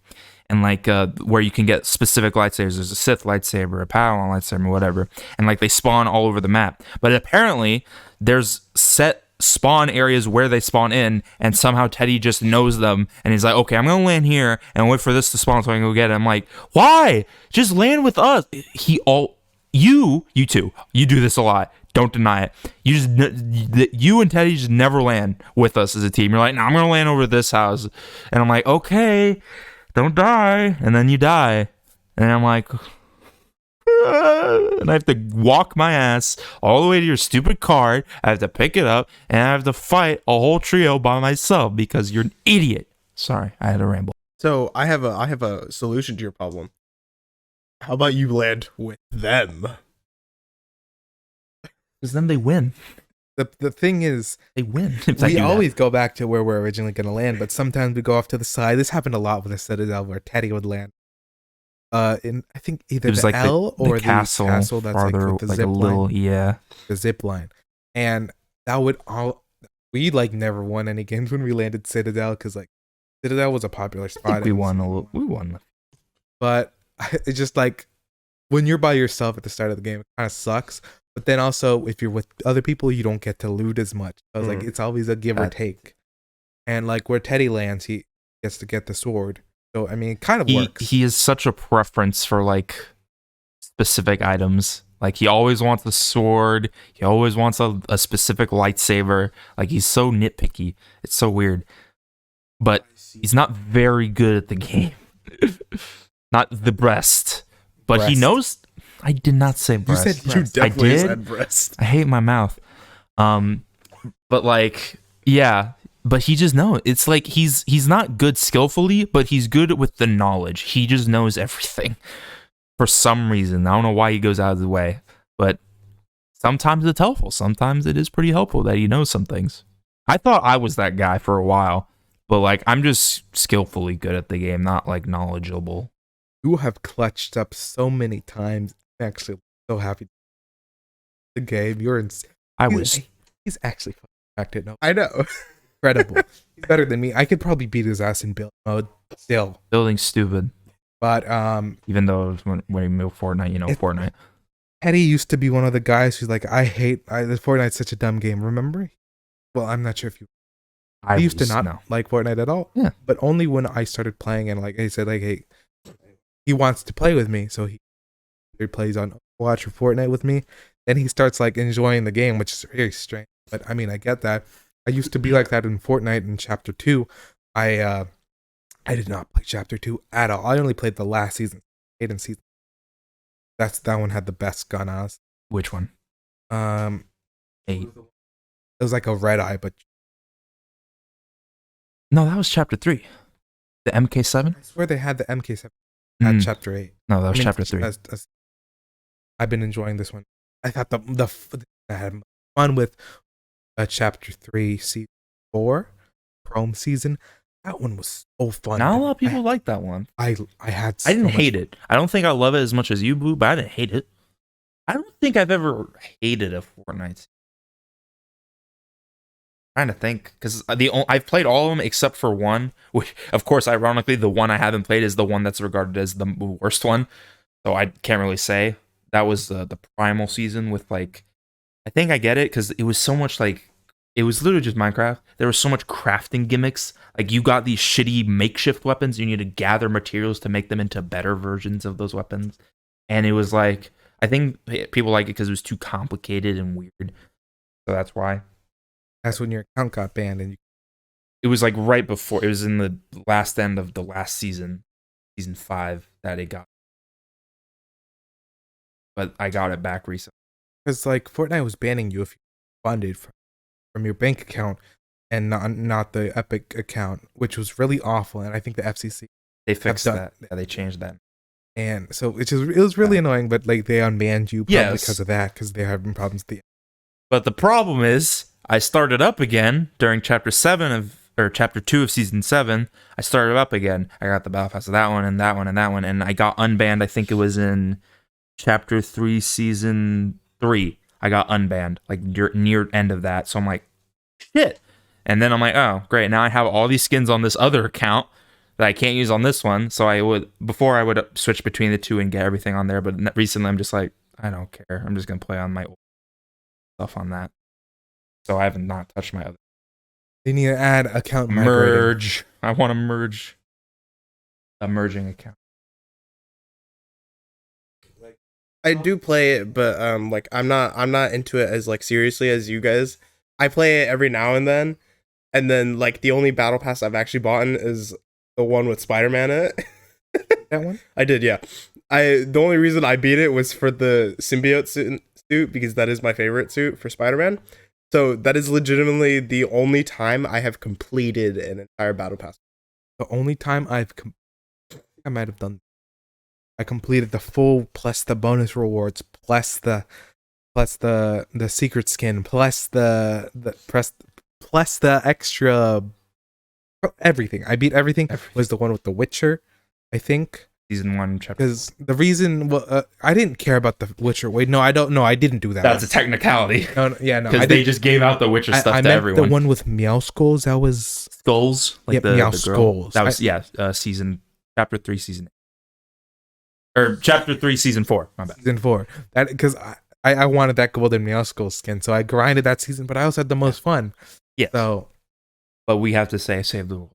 Speaker 2: and like where you can get specific lightsabers. There's a Sith lightsaber, a Padawan lightsaber, whatever. And like they spawn all over the map. But apparently there's set spawn areas where they spawn in, and somehow Teddy just knows them, and he's like, okay, I'm gonna land here and wait for this to spawn so I can go get it. I'm like, why? Just land with us. You two, you do this a lot. Don't deny it. You and Teddy just never land with us as a team. You're like, nah, I'm gonna land over this house, and I'm like, okay, don't die, and then you die, and I'm like, and I have to walk my ass all the way to your stupid card. I have to pick it up, and I have to fight a whole trio by myself because you're an idiot. Sorry, I had a ramble.
Speaker 3: So I have a solution to your problem. How about you land with them?
Speaker 2: Because then they win.
Speaker 1: The thing is,
Speaker 2: They win.
Speaker 1: we always go back to where we're originally going to land, but sometimes we go off to the side. This happened a lot with the Citadel where Teddy would land. In I think either
Speaker 2: It was
Speaker 1: the
Speaker 2: like
Speaker 1: L or
Speaker 2: the castle
Speaker 1: that's
Speaker 2: farther,
Speaker 1: like the
Speaker 2: like
Speaker 1: zip
Speaker 2: a little,
Speaker 1: line.
Speaker 2: yeah.
Speaker 1: The zip line, and that would all. We like never won any games when we landed Citadel because like Citadel was a popular
Speaker 2: I
Speaker 1: spot.
Speaker 2: think we won a little. We won.
Speaker 1: But it's just like when you're by yourself at the start of the game, it kind of sucks. But then also, if you're with other people, you don't get to loot as much. So it's like it's always a give or take. And like where Teddy lands, he gets to get the sword. So I mean, it kind of works.
Speaker 2: He has such a preference for like specific items. Like he always wants the sword. He always wants a specific lightsaber. Like he's so nitpicky. It's so weird. But he's not very good at the game. Not the best. But he
Speaker 1: Breast.
Speaker 2: knows. I did not say
Speaker 1: You
Speaker 2: breast.
Speaker 1: said
Speaker 3: You
Speaker 1: breast.
Speaker 3: definitely
Speaker 2: did?
Speaker 3: said breast.
Speaker 2: I hate my mouth. But like, yeah. But he just knows. It's like he's not good skillfully, but he's good with the knowledge. He just knows everything for some reason. I don't know why he goes out of the way, but sometimes it's helpful. Sometimes it is pretty helpful that he knows some things. I thought I was that guy for a while, but like I'm just skillfully good at the game, not like knowledgeable.
Speaker 1: You have clutched up so many times. I'm actually so happy. The game, you're in. He's actually fucking cracked it. No,
Speaker 3: I know.
Speaker 1: incredible. He's better than me. I could probably beat his ass in build mode still.
Speaker 2: Building's stupid,
Speaker 1: But
Speaker 2: even though it was when he moved Fortnite, Fortnite.
Speaker 1: Eddie used to be one of the guys who's like, the Fortnite's such a dumb game. Remember? Well, I'm not sure if you. I used to not like Fortnite at all.
Speaker 2: Yeah.
Speaker 1: But only when I started playing and like he said like, hey, he wants to play with me, so he plays on Overwatch or Fortnite with me. Then he starts like enjoying the game, which is very strange. But I mean, I get that. I used to be like that in Fortnite in Chapter 2. I did not play Chapter 2 at all. I only played the last season, Aiden season. That one had the best gun on us.
Speaker 2: Which one?
Speaker 1: 8.
Speaker 2: It
Speaker 1: It was like a red eye, but
Speaker 2: No, that was Chapter 3. The MK7?
Speaker 1: I swear they had the MK7 at Chapter 8.
Speaker 2: No, that was Chapter 3.
Speaker 1: I've been enjoying this one. I thought I had fun with Chapter 3, Season 4, Chrome season. That one was so fun.
Speaker 2: Not a lot of people like that one.
Speaker 1: I had.
Speaker 2: I didn't hate it. I don't think I love it as much as you, Boo, but I didn't hate it. I don't think I've ever hated a Fortnite. Trying to think, because I've played all of them except for one, which, of course, ironically, the one I haven't played is the one that's regarded as the worst one. So I can't really say. That was the primal season with like, I think I get it because it was so much like, it was literally just Minecraft. There was so much crafting gimmicks. Like you got these shitty makeshift weapons. You need to gather materials to make them into better versions of those weapons. And it was like, I think people like it because it was too complicated and weird. So that's why.
Speaker 1: That's when your account got banned, and
Speaker 2: it was like right before. It was in the last end of the last season, season 5, that it got. But I got it back recently.
Speaker 1: Because like Fortnite was banning you if you funded from your bank account and not the Epic account, which was really awful. And I think the FCC
Speaker 2: they fixed that. Yeah, they changed that.
Speaker 1: And so it was really annoying. But like they unbanned you probably because of that, because they're having problems with the.
Speaker 2: But the problem is, I started up again during chapter 2 of season 7. I started up again. I got the battle pass of that one and that one and that one, and I got unbanned. I think it was in chapter 3, season 3. I got unbanned, like near end of that. So I'm like, shit. And then I'm like, oh, great. Now I have all these skins on this other account that I can't use on this one. So I would switch between the two and get everything on there. But recently I'm just like, I don't care. I'm just going to play on my old stuff on that. So I haven't not touched my other.
Speaker 1: They need to add account
Speaker 2: Merge. I want to merge a merging account.
Speaker 3: I do play it, but like I'm not into it as like seriously as you guys. I play it every now and then like the only battle pass I've actually bought is the one with Spider-Man in it.
Speaker 1: That one?
Speaker 3: I did, yeah. The only reason I beat it was for the symbiote suit because that is my favorite suit for Spider-Man. So that is legitimately the only time I have completed an entire battle pass.
Speaker 1: The only time I might have done. I completed the full plus the bonus rewards plus the secret skin plus the extra everything. I beat everything. Was the one with the Witcher, I think.
Speaker 2: Season 1 chapter.
Speaker 1: Because the reason I didn't care about the Witcher. Wait, no, I don't know. I didn't do that.
Speaker 2: That's a technicality.
Speaker 1: No, no.
Speaker 2: Because they just gave out the Witcher stuff
Speaker 1: I
Speaker 2: to
Speaker 1: meant
Speaker 2: everyone.
Speaker 1: the one with Meow Skulls. That was
Speaker 2: Skulls, like
Speaker 1: yeah, Meow
Speaker 2: the girl.
Speaker 1: Skulls.
Speaker 2: That was season chapter 3, season 8. Or chapter 3, season 4. My bad.
Speaker 1: Season 4. That because I wanted that golden Meow Skull skin, so I grinded that season. But I also had the most fun.
Speaker 2: Yeah.
Speaker 1: So,
Speaker 2: but we have to save the world.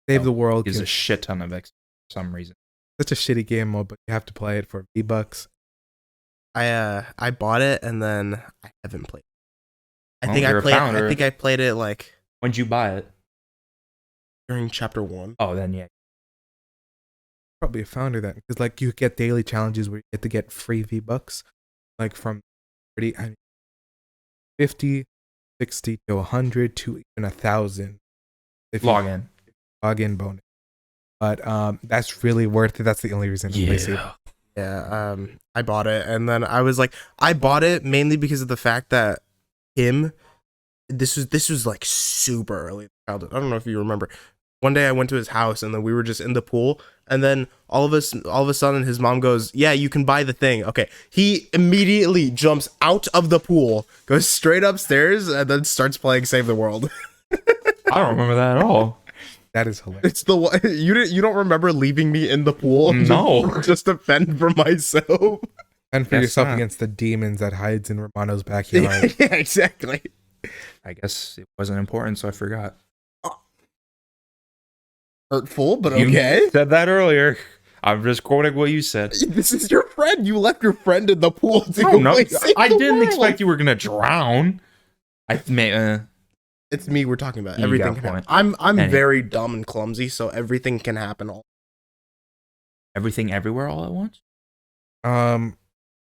Speaker 1: Save the world
Speaker 2: is a shit ton of X for some reason.
Speaker 1: Such a shitty game mode, but you have to play it for V-Bucks.
Speaker 3: I bought it and then I haven't played it. I think I played it like
Speaker 2: when'd you buy it?
Speaker 3: During chapter 1.
Speaker 2: Oh, then yeah.
Speaker 1: Probably a founder then, because like you get daily challenges where you get to get free V-Bucks, like from 50, 60 to 100 to even 1,000. If you
Speaker 2: log in
Speaker 1: bonus. But that's really worth it. That's the only reason.
Speaker 3: Yeah. I bought it and then I was like, I bought it mainly because of the fact that this was like super early in childhood. I don't know if you remember. One day I went to his house and then we were just in the pool and then all of a sudden his mom goes, yeah, you can buy the thing. Okay. He immediately jumps out of the pool, goes straight upstairs and then starts playing Save the World.
Speaker 2: I don't remember that at all.
Speaker 1: That is hilarious.
Speaker 3: It's the one you don't remember leaving me in the pool?
Speaker 2: No.
Speaker 3: Just to fend for myself.
Speaker 1: And for yourself against the demons that hides in Romano's backyard.
Speaker 3: Yeah, exactly.
Speaker 2: I guess it wasn't important, so I forgot.
Speaker 3: Hurtful, but okay.
Speaker 2: You said that earlier. I'm just quoting what you said.
Speaker 3: This is your friend. You left your friend in the pool to go
Speaker 2: No,
Speaker 3: Save
Speaker 2: I
Speaker 3: the
Speaker 2: didn't
Speaker 3: World.
Speaker 2: expect you were gonna drown.
Speaker 3: It's me we're talking about.
Speaker 2: You
Speaker 3: Everything
Speaker 2: got
Speaker 3: can
Speaker 2: a
Speaker 3: happen.
Speaker 2: point.
Speaker 3: I'm very dumb and clumsy, so everything can happen.
Speaker 2: Everything everywhere all at once?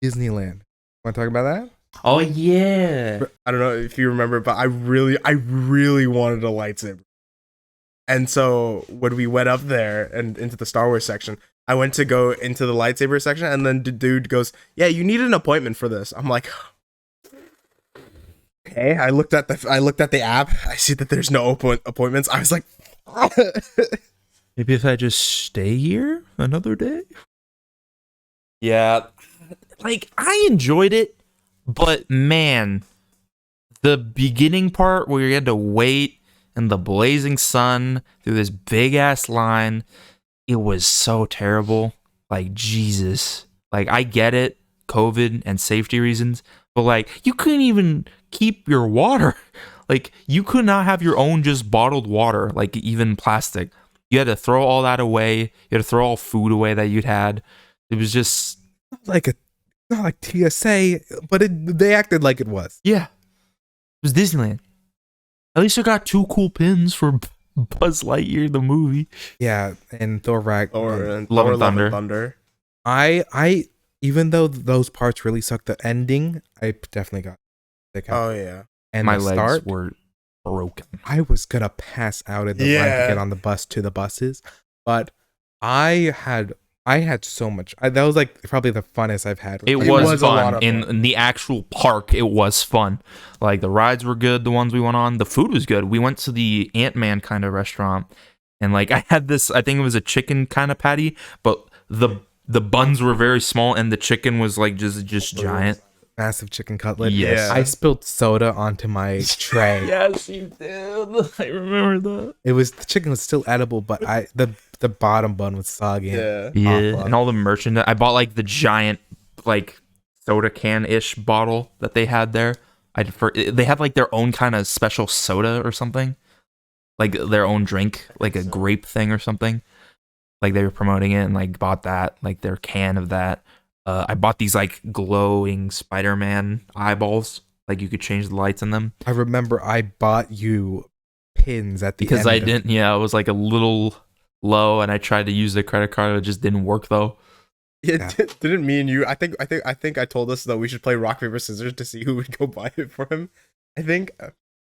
Speaker 1: Disneyland. Want to talk about that?
Speaker 2: Oh yeah.
Speaker 3: I don't know if you remember, but I really wanted a lightsaber. And so when we went up there and into the Star Wars section, I went to go into the lightsaber section, and then the dude goes, "Yeah, you need an appointment for this." I'm like, okay. I looked at the app. I see that there's no appointments. I was like,
Speaker 2: maybe if I just stay here another day. Yeah, like I enjoyed it, but man, the beginning part where you had to wait in the blazing sun through this big ass line, it was so terrible. Like Jesus, like I get it, COVID and safety reasons, but like you couldn't even keep your water. Like you could not have your own just bottled water, like even plastic. You had to throw all that away. You had to throw all food away that you'd had. It was just
Speaker 1: not like TSA, but they acted like it was.
Speaker 2: Yeah, it was Disneyland. At least I got 2 cool pins for Buzz Lightyear the movie.
Speaker 1: Yeah, and Thor
Speaker 3: or
Speaker 2: Love and
Speaker 3: Thunder.
Speaker 1: I even though those parts really sucked, the ending I definitely got sick of.
Speaker 3: Oh yeah.
Speaker 1: And
Speaker 2: my
Speaker 1: the
Speaker 2: legs
Speaker 1: start,
Speaker 2: were broken.
Speaker 1: I was gonna pass out in the line to get on the bus to the buses, but I had I had so much. That was like probably the funnest I've had.
Speaker 2: It
Speaker 3: It
Speaker 2: was
Speaker 3: was a lot
Speaker 2: fun.
Speaker 3: of
Speaker 2: In,
Speaker 3: fun.
Speaker 2: in the actual park, it was fun. Like the rides were good, the ones we went on. The food was good. We went to the Ant-Man kind of restaurant, and like I had this, I think it was a chicken kind of patty, but the buns were very small and the chicken was like just giant.
Speaker 1: Massive chicken cutlet.
Speaker 2: Yes.
Speaker 1: I spilled soda onto my tray.
Speaker 2: Yes, you did. I remember that.
Speaker 1: It was the chicken was still edible, but the bottom bun was soggy.
Speaker 3: Yeah.
Speaker 2: Yeah,
Speaker 1: Awful.
Speaker 2: and all the merchandise. I bought like the giant like soda can ish bottle that they had there. They had like their own kind of special soda or something, like their own drink, like a grape thing or something. Like they were promoting it, and like bought that, like their can of that. I bought these like glowing Spider-Man eyeballs, like you could change the lights in them.
Speaker 1: I remember I bought you pins at the
Speaker 2: Because
Speaker 1: end
Speaker 2: I
Speaker 1: of-
Speaker 2: didn't, yeah, I was like a little low, and I tried to use the credit card, it just didn't work though.
Speaker 3: Yeah, didn't me and you? I think I told us that we should play rock paper scissors to see who would go buy it for him. I think.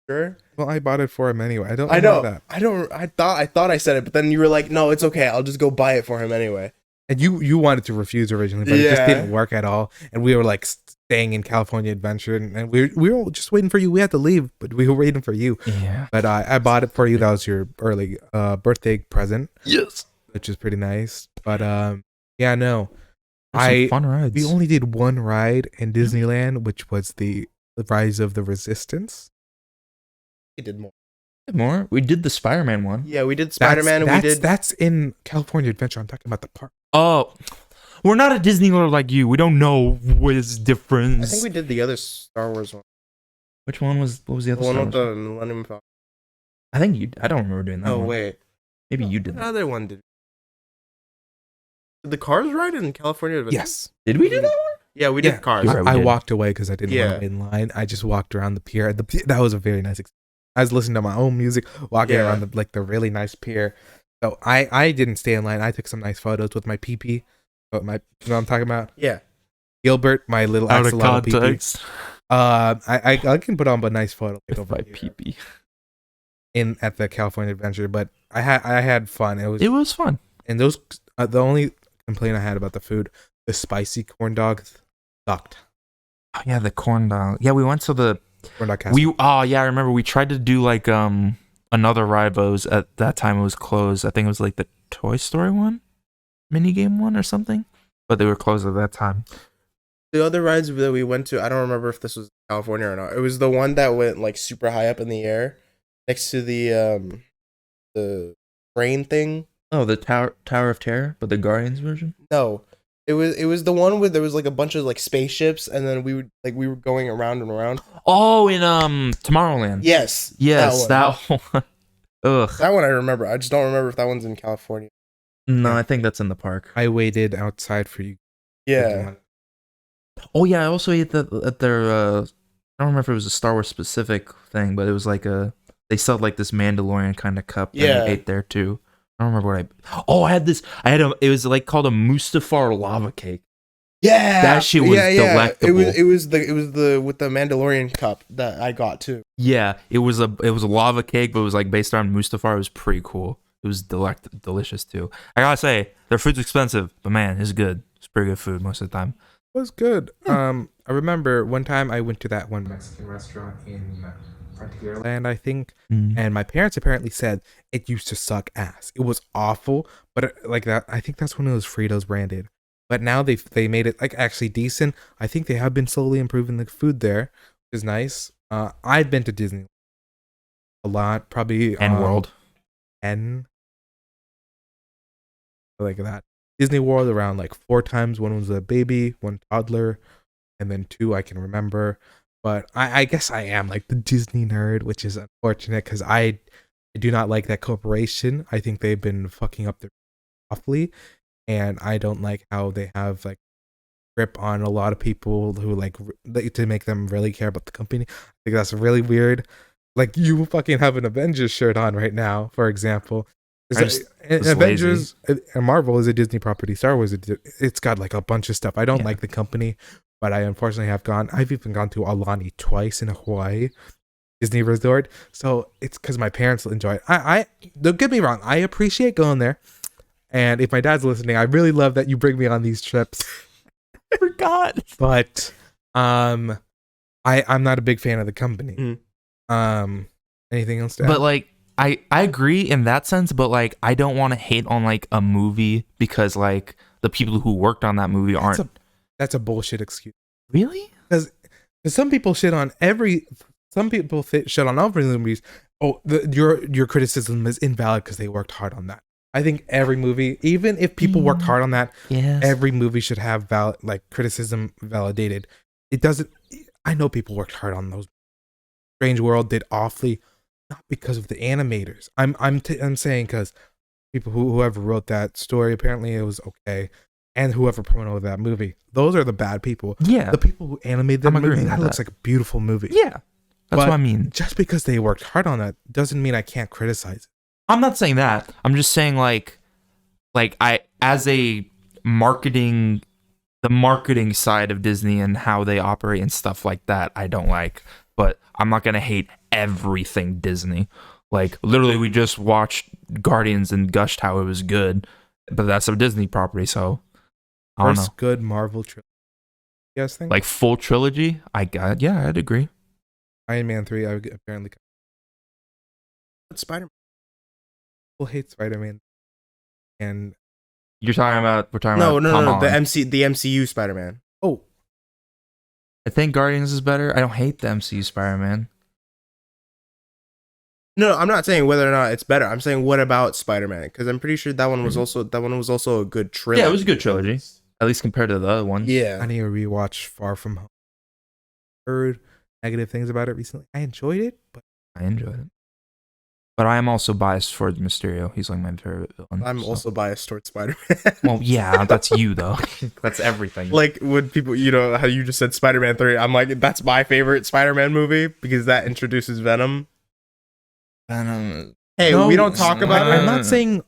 Speaker 3: Sure.
Speaker 1: Well, I bought it for him anyway.
Speaker 3: I know.
Speaker 1: that.
Speaker 3: I thought I said it, but then you were like, "No, it's okay. I'll just go buy it for him anyway."
Speaker 1: And you wanted to refuse originally, but it just
Speaker 3: Yeah.
Speaker 1: didn't work at all. And we were like staying in California Adventure, and we were all just waiting for you. We had to leave, but we were waiting for you.
Speaker 2: Yeah.
Speaker 1: But I bought it for you. That was your early birthday present,
Speaker 2: Yes.
Speaker 1: which is pretty nice. But yeah, no,
Speaker 2: Some fun rides.
Speaker 1: we only did one ride in Disneyland, which was the Rise of the Resistance.
Speaker 3: We did more.
Speaker 2: More. We did the Spider-Man one.
Speaker 3: Yeah, we did Spider-Man, and we did.
Speaker 1: That's in California Adventure. I'm talking about the park.
Speaker 2: Oh, we're not a Disney Lord like you. We don't know what is difference.
Speaker 3: I think we did the other Star Wars one.
Speaker 2: Which one was? What was the
Speaker 3: The
Speaker 2: other
Speaker 3: one
Speaker 2: Star
Speaker 3: with
Speaker 2: Wars?
Speaker 3: the Millennium Falcon.
Speaker 2: I think you. I don't remember doing that.
Speaker 3: Oh
Speaker 2: one.
Speaker 3: wait,
Speaker 2: Maybe you did
Speaker 3: what
Speaker 2: that.
Speaker 3: other one did? Did the Cars ride in California Adventure?
Speaker 1: Yes.
Speaker 2: Did we do that one?
Speaker 3: Yeah, we did
Speaker 1: Yeah.
Speaker 3: Cars.
Speaker 2: You're right. we
Speaker 1: I
Speaker 2: did.
Speaker 1: walked away because I didn't want
Speaker 3: Yeah.
Speaker 1: to wait in line. I just walked around the pier. That was a very nice experience. I was listening to my own music, walking
Speaker 3: Yeah.
Speaker 1: around the really nice pier. So I didn't stay in line. I took some nice photos with my PP. But you know what I'm talking about?
Speaker 3: Yeah.
Speaker 1: Gilbert, my little
Speaker 2: Out of
Speaker 1: axolotl PP.
Speaker 2: context.
Speaker 1: I can put on a nice photo like,
Speaker 2: With
Speaker 1: over
Speaker 2: my
Speaker 1: here
Speaker 2: PP.
Speaker 1: in at the California Adventure. But I had fun.
Speaker 2: It was fun.
Speaker 1: And those the only complaint I had about the food, the spicy corn dog sucked.
Speaker 2: Oh, yeah, the corn dog. Yeah, we went to the.
Speaker 1: Corn dog castle.
Speaker 2: I remember we tried to do like another ride, but it was at that time it was closed. I think it was like the Toy Story one, mini game one or something, but they were closed at that time.
Speaker 3: The other rides that we went to, I don't remember if this was California or not. It was the one that went like super high up in the air, next to the train thing.
Speaker 2: Oh, the Tower of Terror, but the Guardians version.
Speaker 3: No, it was the one where there was like a bunch of like spaceships, and then we were going around and around.
Speaker 2: Oh, in Tomorrowland.
Speaker 3: Yes,
Speaker 2: Yes, that one. Ugh.
Speaker 3: that one I remember. I just don't remember if that one's in California.
Speaker 2: No, I think that's in the park.
Speaker 1: I waited outside for you.
Speaker 3: Yeah,
Speaker 2: Oh yeah, I also ate at their. I don't remember if it was a Star Wars specific thing, but it was like they sold like this Mandalorian kind of cup. That
Speaker 3: Yeah.
Speaker 2: I ate there too. I don't remember what I. Oh, I had this. It was like called a Mustafar lava cake.
Speaker 3: yeah,
Speaker 2: That shit was delectable.
Speaker 3: It was the with the Mandalorian cup that I got too.
Speaker 2: Yeah, it was a lava cake, but it was like based on Mustafar. It was pretty cool. It was delicious too. I gotta say, their food's expensive, but man, it's good. It's pretty good food most of the time.
Speaker 1: It was good. I remember one time I went to that one Mexican restaurant in Frontierland, I think, and my parents apparently said it used to suck ass. It was awful, but like that, I think that's when it was Fritos branded. But now they made it like actually decent. I think they have been slowly improving the food there, which is nice. I've been to Disney a lot, probably
Speaker 2: And World.
Speaker 1: 10 like that. Disney World around like 4 times. One was a baby, one toddler, and then 2 I can remember. But I guess I am like the Disney nerd, which is unfortunate because I do not like that corporation. I think they've been fucking up their awfully, and I don't like how they have like grip on a lot of people who like to make them really care about the company. I think that's really weird. Like you fucking have an Avengers shirt on right now, for example. Avengers and Marvel is a Disney property. Star Wars, it's got like a bunch of stuff. I don't like the company, but I unfortunately have gone. I've even gone to Aulani twice in Hawaii, Disney Resort. So it's because my parents enjoy it. I don't get me wrong. I appreciate going there. And if my dad's listening, I really love that you bring me on these trips.
Speaker 2: I forgot.
Speaker 1: But I'm not a big fan of the company. Anything else to add?
Speaker 2: But like I agree in that sense, but like I don't want to hate on like a movie because like the people who worked on that movie aren't.
Speaker 1: That's a bullshit excuse.
Speaker 2: Really?
Speaker 1: Because some people shit on shit on all movies. Oh, your criticism is invalid because they worked hard on that. I think every movie, even if people worked hard on that, every movie should have criticism validated. It doesn't. I know people worked hard on those. Strange World did awfully, not because of the animators. I'm saying because people whoever wrote that story, apparently it was okay, and whoever promoted that movie, those are the bad people.
Speaker 2: Yeah,
Speaker 1: the people who animated that movie, that looks like a beautiful movie.
Speaker 2: Yeah, that's what I mean.
Speaker 1: Just because they worked hard on that doesn't mean I can't criticize it.
Speaker 2: I'm not saying that. I'm just saying like I, as a marketing, the marketing side of Disney and how they operate and stuff like that, I don't like. But I'm not gonna hate everything Disney. Like literally, we just watched Guardians and gushed how it was good, but that's a Disney property, so I don't know.
Speaker 1: First good Marvel trilogy. You guys think?
Speaker 2: Like full trilogy? Yeah, I'd agree.
Speaker 1: Iron Man 3, I would apparently.
Speaker 3: Spider-Man.
Speaker 1: People hate Spider-Man, and
Speaker 2: we're talking about
Speaker 3: no,
Speaker 2: Tom
Speaker 3: the
Speaker 2: Holland.
Speaker 3: the MCU Spider-Man.
Speaker 1: Oh,
Speaker 2: I think Guardians is better. I don't hate the MCU Spider-Man.
Speaker 3: No, I'm not saying whether or not it's better. I'm saying what about Spider-Man? Because I'm pretty sure that one was also a good trilogy.
Speaker 2: Yeah, it was a good trilogy, at least compared to the other ones.
Speaker 3: Yeah,
Speaker 1: I need to rewatch Far From Home. Heard negative things about it recently. I enjoyed it, but
Speaker 2: I enjoyed it. But I am also biased towards Mysterio. He's like my favorite villain.
Speaker 3: I'm also biased towards Spider-Man.
Speaker 2: Well, yeah, that's you though. That's everything.
Speaker 3: Like when people, how you just said Spider-Man 3, I'm like, that's my favorite Spider-Man movie because that introduces Venom.
Speaker 2: Venom.
Speaker 3: Hey,
Speaker 1: no,
Speaker 3: we don't talk about it.
Speaker 1: I'm not saying,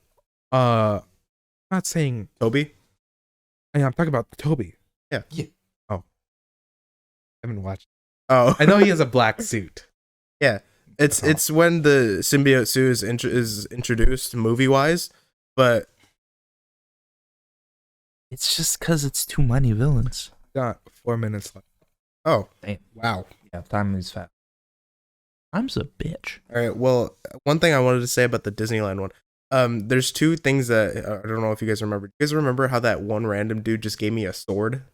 Speaker 3: Toby.
Speaker 1: Yeah, I'm talking about Toby.
Speaker 3: Yeah.
Speaker 1: Oh, I haven't watched.
Speaker 3: Oh,
Speaker 1: I know he has a black suit.
Speaker 3: Yeah. It's when the symbiote suit is introduced movie wise, but
Speaker 2: It's just because it's too many villains.
Speaker 1: Got 4 minutes left.
Speaker 3: oh,
Speaker 2: Damn.
Speaker 3: wow.
Speaker 2: Yeah, time is fast. Time's a bitch.
Speaker 3: All right. Well, one thing I wanted to say about the Disneyland one, there's two things that I don't know if you guys remember. Do you guys remember how that one random dude just gave me a sword?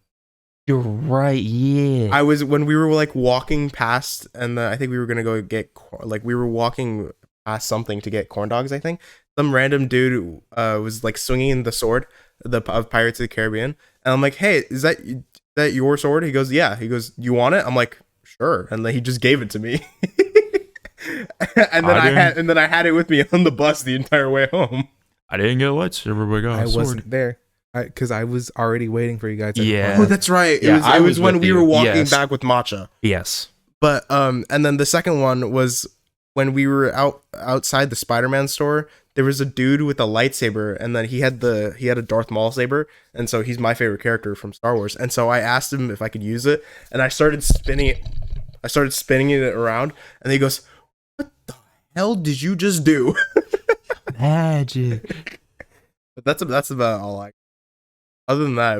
Speaker 2: You're right. Yeah.
Speaker 3: When we were like walking past, and I think we were gonna go get we were walking past something to get corn dogs. I think some random dude was like swinging the sword of Pirates of the Caribbean, and I'm like, hey, is that your sword? He goes, yeah. He goes, you want it? I'm like, sure, and then he just gave it to me. and then I had it with me on the bus the entire way home.
Speaker 2: I didn't get a lightsaber, but I got a sword.
Speaker 1: Wasn't there because I was already waiting for you guys.
Speaker 2: Yeah.
Speaker 3: Oh, that's right.
Speaker 2: Yeah,
Speaker 3: it was when
Speaker 2: with
Speaker 3: we
Speaker 2: you.
Speaker 3: were walking
Speaker 2: Yes.
Speaker 3: back with Matcha.
Speaker 2: Yes.
Speaker 3: But and then the second one was when we were outside the Spider-Man store. There was a dude with a lightsaber, and then he had a Darth Maul saber, and so he's my favorite character from Star Wars. And so I asked him if I could use it, and I started spinning it around, and he goes, "What the hell did you just do?"
Speaker 2: Magic.
Speaker 3: But that's about all I. Other than that,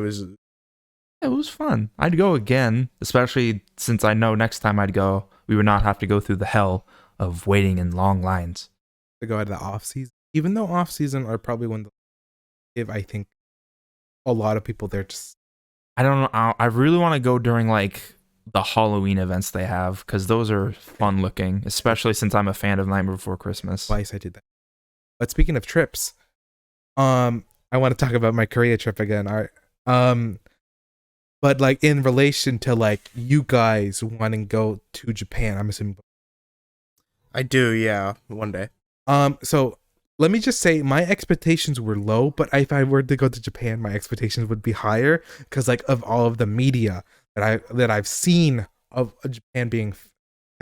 Speaker 2: It was fun. I'd go again, especially since I know next time I'd go, we would not have to go through the hell of waiting in long lines.
Speaker 1: To go at the off season, even though off season are probably when I think a lot of people there just.
Speaker 2: I don't know. I really want to go during like the Halloween events they have because those are fun looking, especially since I'm a fan of Nightmare Before Christmas.
Speaker 1: Twice I did that. But speaking of trips, I want to talk about my Korea trip again. All right. But like in relation to like you guys wanting to go to Japan, I'm assuming.
Speaker 3: I do, yeah, one day.
Speaker 1: So let me just say my expectations were low, but if I were to go to Japan, my expectations would be higher because like of all of the media that I've seen of Japan being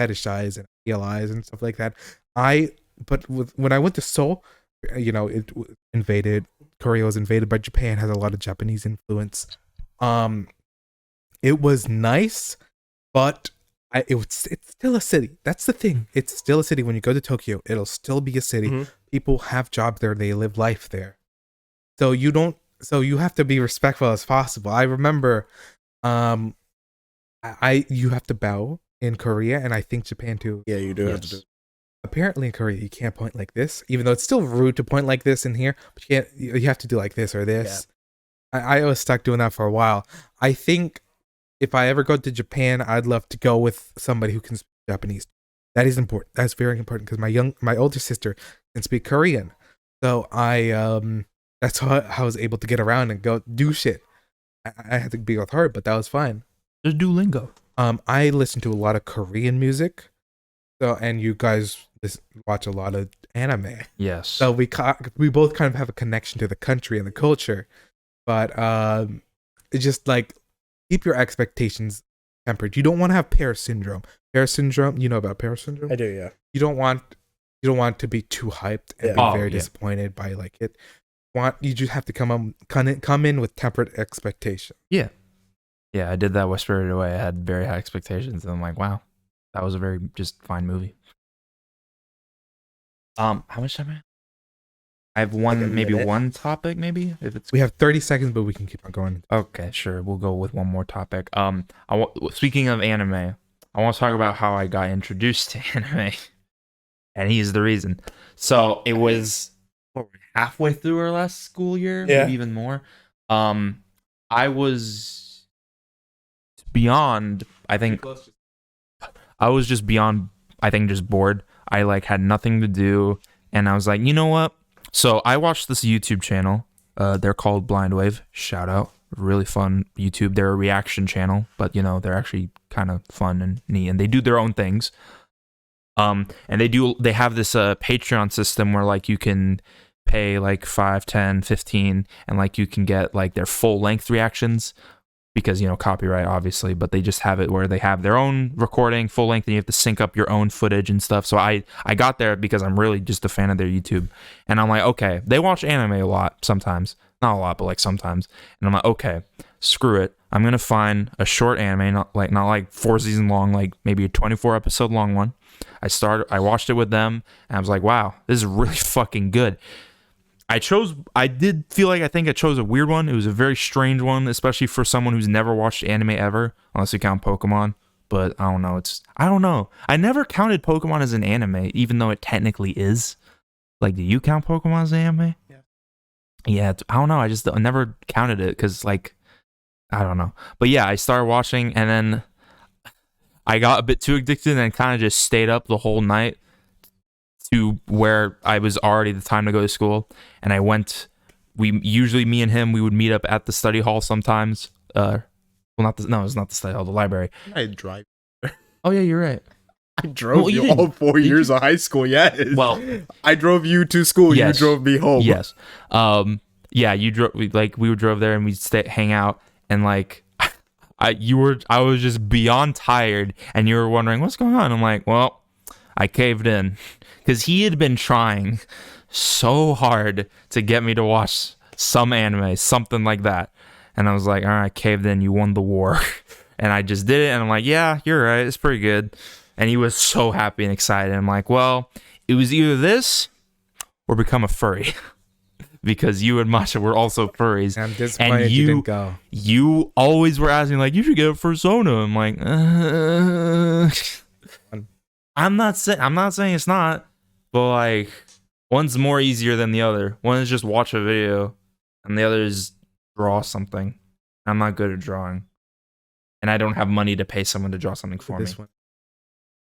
Speaker 1: fetishized and idealized and stuff like that. When I went to Seoul, Korea was invaded by Japan, has a lot of Japanese influence. It was nice, but it's still a city. That's the thing. It's still a city. When you go to Tokyo, it'll still be a city.
Speaker 3: Mhm.
Speaker 1: People have jobs there. They live life there. So you have to be respectful as possible. I remember, you have to bow in Korea, and I think Japan too.
Speaker 3: Yeah, you do have to do.
Speaker 1: Apparently in Korea you can't point like this, even though it's still rude to point like this in here. But you have to do like this or this. I was stuck doing that for a while. I think if I ever go to Japan, I'd love to go with somebody who can speak Japanese. That is important. That's very important because my older sister can speak Korean. So that's how I was able to get around and go do shit. I had to be with her, but that was fine.
Speaker 2: Just Duolingo.
Speaker 1: I listen to a lot of Korean music. So, and you guys watch a lot of anime.
Speaker 2: Yes.
Speaker 1: So we both kind of have a connection to the country and the culture, but it's just like keep your expectations tempered. You don't want to have Paris syndrome. Paris syndrome, you know about Paris syndrome?
Speaker 3: I do, yeah.
Speaker 1: You don't want to be too hyped and be very disappointed by like it. You just have to come in with tempered expectation.
Speaker 2: Yeah. Yeah, I did that with Spirited Away. I had very high expectations, and I'm like, wow, that was a very just fine movie. How much time? I have one topic, maybe if it's.
Speaker 1: We have 30 seconds, but we can keep on going.
Speaker 2: Okay, sure. We'll go with one more topic. Speaking of anime, I want to talk about how I got introduced to anime, and he is the reason. So it was halfway through our last school year, maybe even more. I was beyond. I think I was just beyond. I think just bored. I like had nothing to do, and I was like, you know what? So I watched this YouTube channel. They're called Blind Wave. Shout out. Really fun YouTube. They're a reaction channel, but you know, they're actually kind of fun and neat, and they do their own things. And they have this Patreon system where like you can pay like 5, 10, 15, and like you can get like their full length reactions because, you know, copyright obviously, but they just have it where they have their own recording full length and you have to sync up your own footage and stuff. So I got there because I'm really just a fan of their YouTube, and I'm like, okay, they watch anime a lot sometimes, not a lot, but like sometimes, and I'm like, okay, screw it, I'm gonna find a short anime, not like 4 season long, like maybe a 24 episode long one. I watched it with them, and I was like, wow, this is really fucking good. I think I chose a weird one. It was a very strange one, especially for someone who's never watched anime ever, unless you count Pokemon. But I don't know. I never counted Pokemon as an anime, even though it technically is. Like, do you count Pokemon as an anime? Yeah. Yeah, I don't know. I never counted it because, like, I don't know. But yeah, I started watching, and then I got a bit too addicted and kind of just stayed up the whole night to where I was already the time to go to school. And I went, me and him, we would meet up at the study hall sometimes. It's not the study hall, the library.
Speaker 3: I drive.
Speaker 2: Oh yeah, you're right.
Speaker 3: I drove you all 4 years of high school. Yes.
Speaker 2: Well,
Speaker 3: I drove you to school. Yes. You drove me home.
Speaker 2: Yes. Yeah, you drove. We drove there and we'd hang out, and like, I was just beyond tired, and you were wondering what's going on. I'm like, well, I caved in because he had been trying so hard to get me to watch some anime, something like that, and I was like, all right, caved in. You won the war. And I just did it, and I'm like, yeah, you're right, it's pretty good. And he was so happy and excited. I'm like, well, it was either this or become a furry. Because you and Masha were also furries.
Speaker 1: I'm disappointed and you didn't go.
Speaker 2: You always were asking, like, you should get a fursona. I'm like, I'm not saying it's not, but like, one's more easier than the other. One is just watch a video, and the other is draw something. I'm not good at drawing, and I don't have money to pay someone to draw something for me.
Speaker 1: One.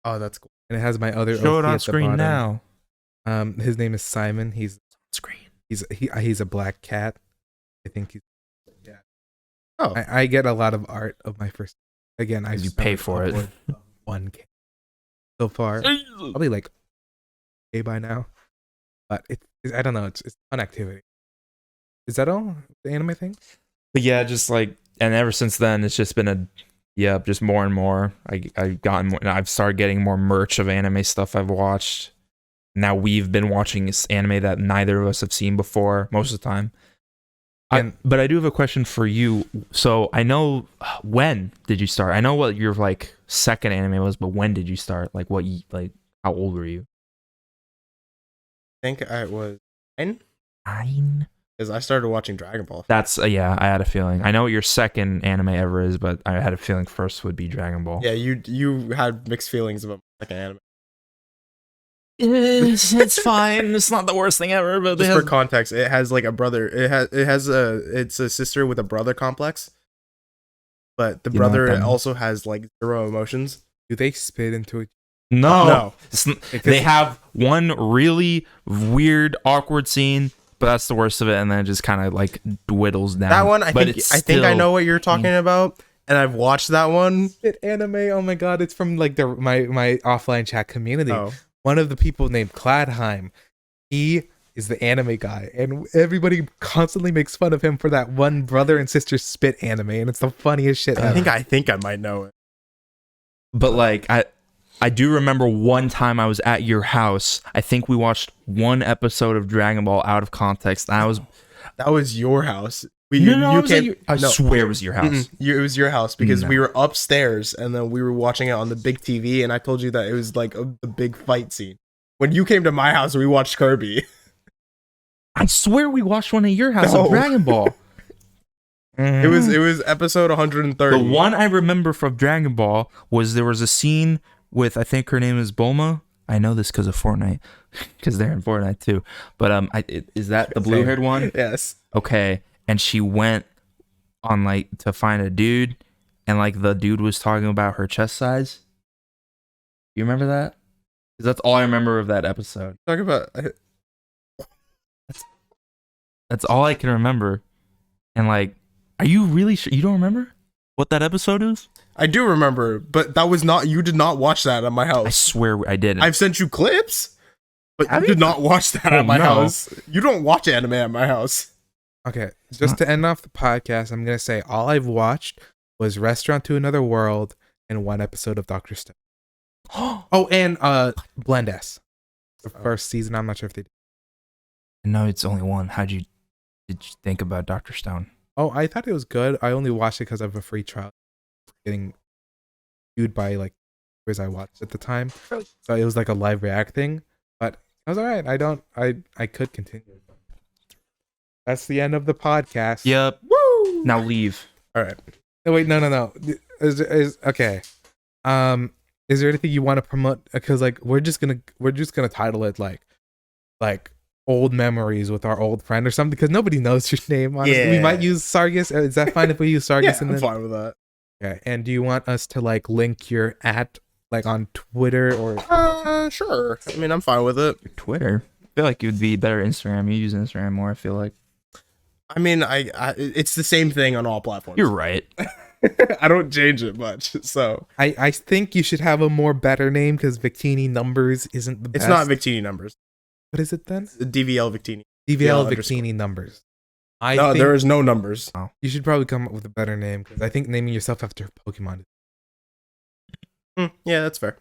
Speaker 1: Oh, that's cool. And it has my other.
Speaker 2: Show it on screen now.
Speaker 1: His name is Simon. He's on screen. He's a black cat. I think he's. Yeah. Oh, I get a lot of art of my first. Again,
Speaker 2: you pay for it.
Speaker 1: 1K so far. Probably like okay by now, but I don't know. It's fun activity. Is that all the anime thing?
Speaker 2: But yeah, just like, and ever since then, it's just been just more and more. I've started getting more merch of anime stuff I've watched. Now we've been watching this anime that neither of us have seen before most of the time. But I do have a question for you. So I know, when did you start? I know what your like second anime was, but when did you start? Like how old were you?
Speaker 3: I think I was 9.
Speaker 2: 9?
Speaker 3: Because I started watching Dragon Ball.
Speaker 2: That's yeah. I had a feeling. I know what your second anime ever is, but I had a feeling first would be Dragon Ball.
Speaker 3: Yeah, you had mixed feelings about my second anime.
Speaker 2: It's fine. It's not the worst thing ever. But
Speaker 3: Just for context, it has like a brother. It's a sister with a brother complex. But the
Speaker 2: You know what
Speaker 3: brother
Speaker 2: that means?
Speaker 3: also has like zero emotions.
Speaker 1: Do they spit into it?
Speaker 2: no.
Speaker 3: No.
Speaker 2: They have one really weird, awkward scene, but that's the worst of it, and then it just kind of like dwindles down.
Speaker 3: That one, I
Speaker 2: But
Speaker 3: think
Speaker 2: it's
Speaker 3: I think I
Speaker 2: still-
Speaker 3: know what you're talking about, and I've watched that one.
Speaker 1: Spit anime. Oh my god, it's from like my offline chat community.
Speaker 3: Oh.
Speaker 1: One of the people named Cladheim, he is the anime guy, and everybody constantly makes fun of him for that one brother and sister spit anime, and it's the funniest shit ever.
Speaker 3: I think I might know it.
Speaker 2: But like I do remember one time I was at your house. I think we watched one episode of Dragon Ball out of context. And
Speaker 3: That was your house.
Speaker 2: I
Speaker 3: no.
Speaker 2: swear it was your house.
Speaker 3: It was your house because
Speaker 2: No.
Speaker 3: we were upstairs and then we were watching it on the big TV, and I told you that it was like a big fight scene. When you came to my house, we watched Kirby.
Speaker 2: I swear we watched one at your house
Speaker 3: No.
Speaker 2: of Dragon Ball.
Speaker 3: It was episode 130.
Speaker 2: The one I remember from Dragon Ball was there was a scene with, I think her name is Bulma. I know this because of Fortnite, because they're in Fortnite too. But is that the blue haired one?
Speaker 3: Yes.
Speaker 2: Okay, and she went on like to find a dude, and like the dude was talking about her chest size. You remember that? 'Cause that's all I remember of that episode.
Speaker 3: Talk about
Speaker 2: That's all I can remember. And like, are you really sure you don't remember what that episode is?
Speaker 3: I do remember, but that was not. You did not watch that at my
Speaker 2: I
Speaker 3: house.
Speaker 2: swear I didn't.
Speaker 3: I've sent you clips, but
Speaker 2: Have
Speaker 3: you
Speaker 2: you?
Speaker 3: did not watch that
Speaker 2: Oh,
Speaker 3: at my
Speaker 2: no.
Speaker 3: house. You don't watch anime at my house.
Speaker 1: Okay, just to end off the podcast, I'm gonna say all I've watched was Restaurant to Another World and one episode of Doctor Stone. Oh, and Blend S, the first season. I'm not sure if they did.
Speaker 2: No, it's only one. Did you think about Dr. Stone?
Speaker 1: Oh, I thought it was good. I only watched it because of a free trial. Getting viewed by like viewers I watched at the time, so it was like a live react thing. But I was alright. I could continue. That's the end of the podcast.
Speaker 2: Yep.
Speaker 3: Woo!
Speaker 2: Now leave.
Speaker 3: All right.
Speaker 1: No, wait, no. Is okay. Is there anything you want to promote? Because like we're just gonna title it like old memories with our old friend or something, because nobody knows your name. Honestly, we
Speaker 3: Yeah.
Speaker 1: might use Sargis. Is that fine if we use Sargis?
Speaker 3: Yeah,
Speaker 1: and
Speaker 3: I'm
Speaker 1: then
Speaker 3: fine with that.
Speaker 1: okay. And do you want us to like link your at like on Twitter or?
Speaker 3: Sure. I mean, I'm fine with it.
Speaker 2: Twitter. I feel like it would be better Instagram. You use Instagram more, I feel like.
Speaker 3: I mean, I it's the same thing on all platforms.
Speaker 2: You're right.
Speaker 3: I don't change it much, so
Speaker 1: I think you should have a more better name because Victini Numbers isn't the best.
Speaker 3: it's not Victini numbers.
Speaker 1: What is it then?
Speaker 3: DVL Victini.
Speaker 1: DVL
Speaker 3: underscore.
Speaker 1: Victini Numbers. I
Speaker 3: No,
Speaker 1: think
Speaker 3: there is no numbers.
Speaker 1: you should probably come up with a better name because I think naming yourself after Pokemon.
Speaker 3: Yeah, that's fair.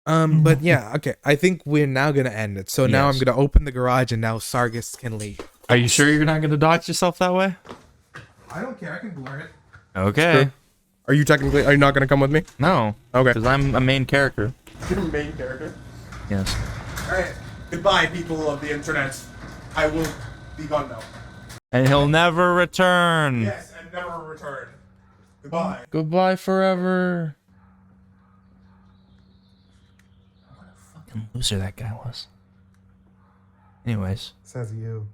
Speaker 1: But yeah, okay. I think we're now gonna end it. So now I'm
Speaker 2: Yes.
Speaker 1: gonna open the garage and now Sargis can leave.
Speaker 2: Are you sure you're not going to dodge yourself that way?
Speaker 1: I don't care. I can blur it.
Speaker 2: Okay.
Speaker 3: Are you not going to come with me?
Speaker 2: No.
Speaker 3: Okay.
Speaker 2: Because I'm a main character.
Speaker 3: You're the main character.
Speaker 2: Yes.
Speaker 3: All right. Goodbye, people of the internet. I will be gone now.
Speaker 2: And he'll never return.
Speaker 3: Yes, and never return. Goodbye.
Speaker 2: Goodbye forever. What a fucking loser that guy was. Anyways.
Speaker 1: Says you.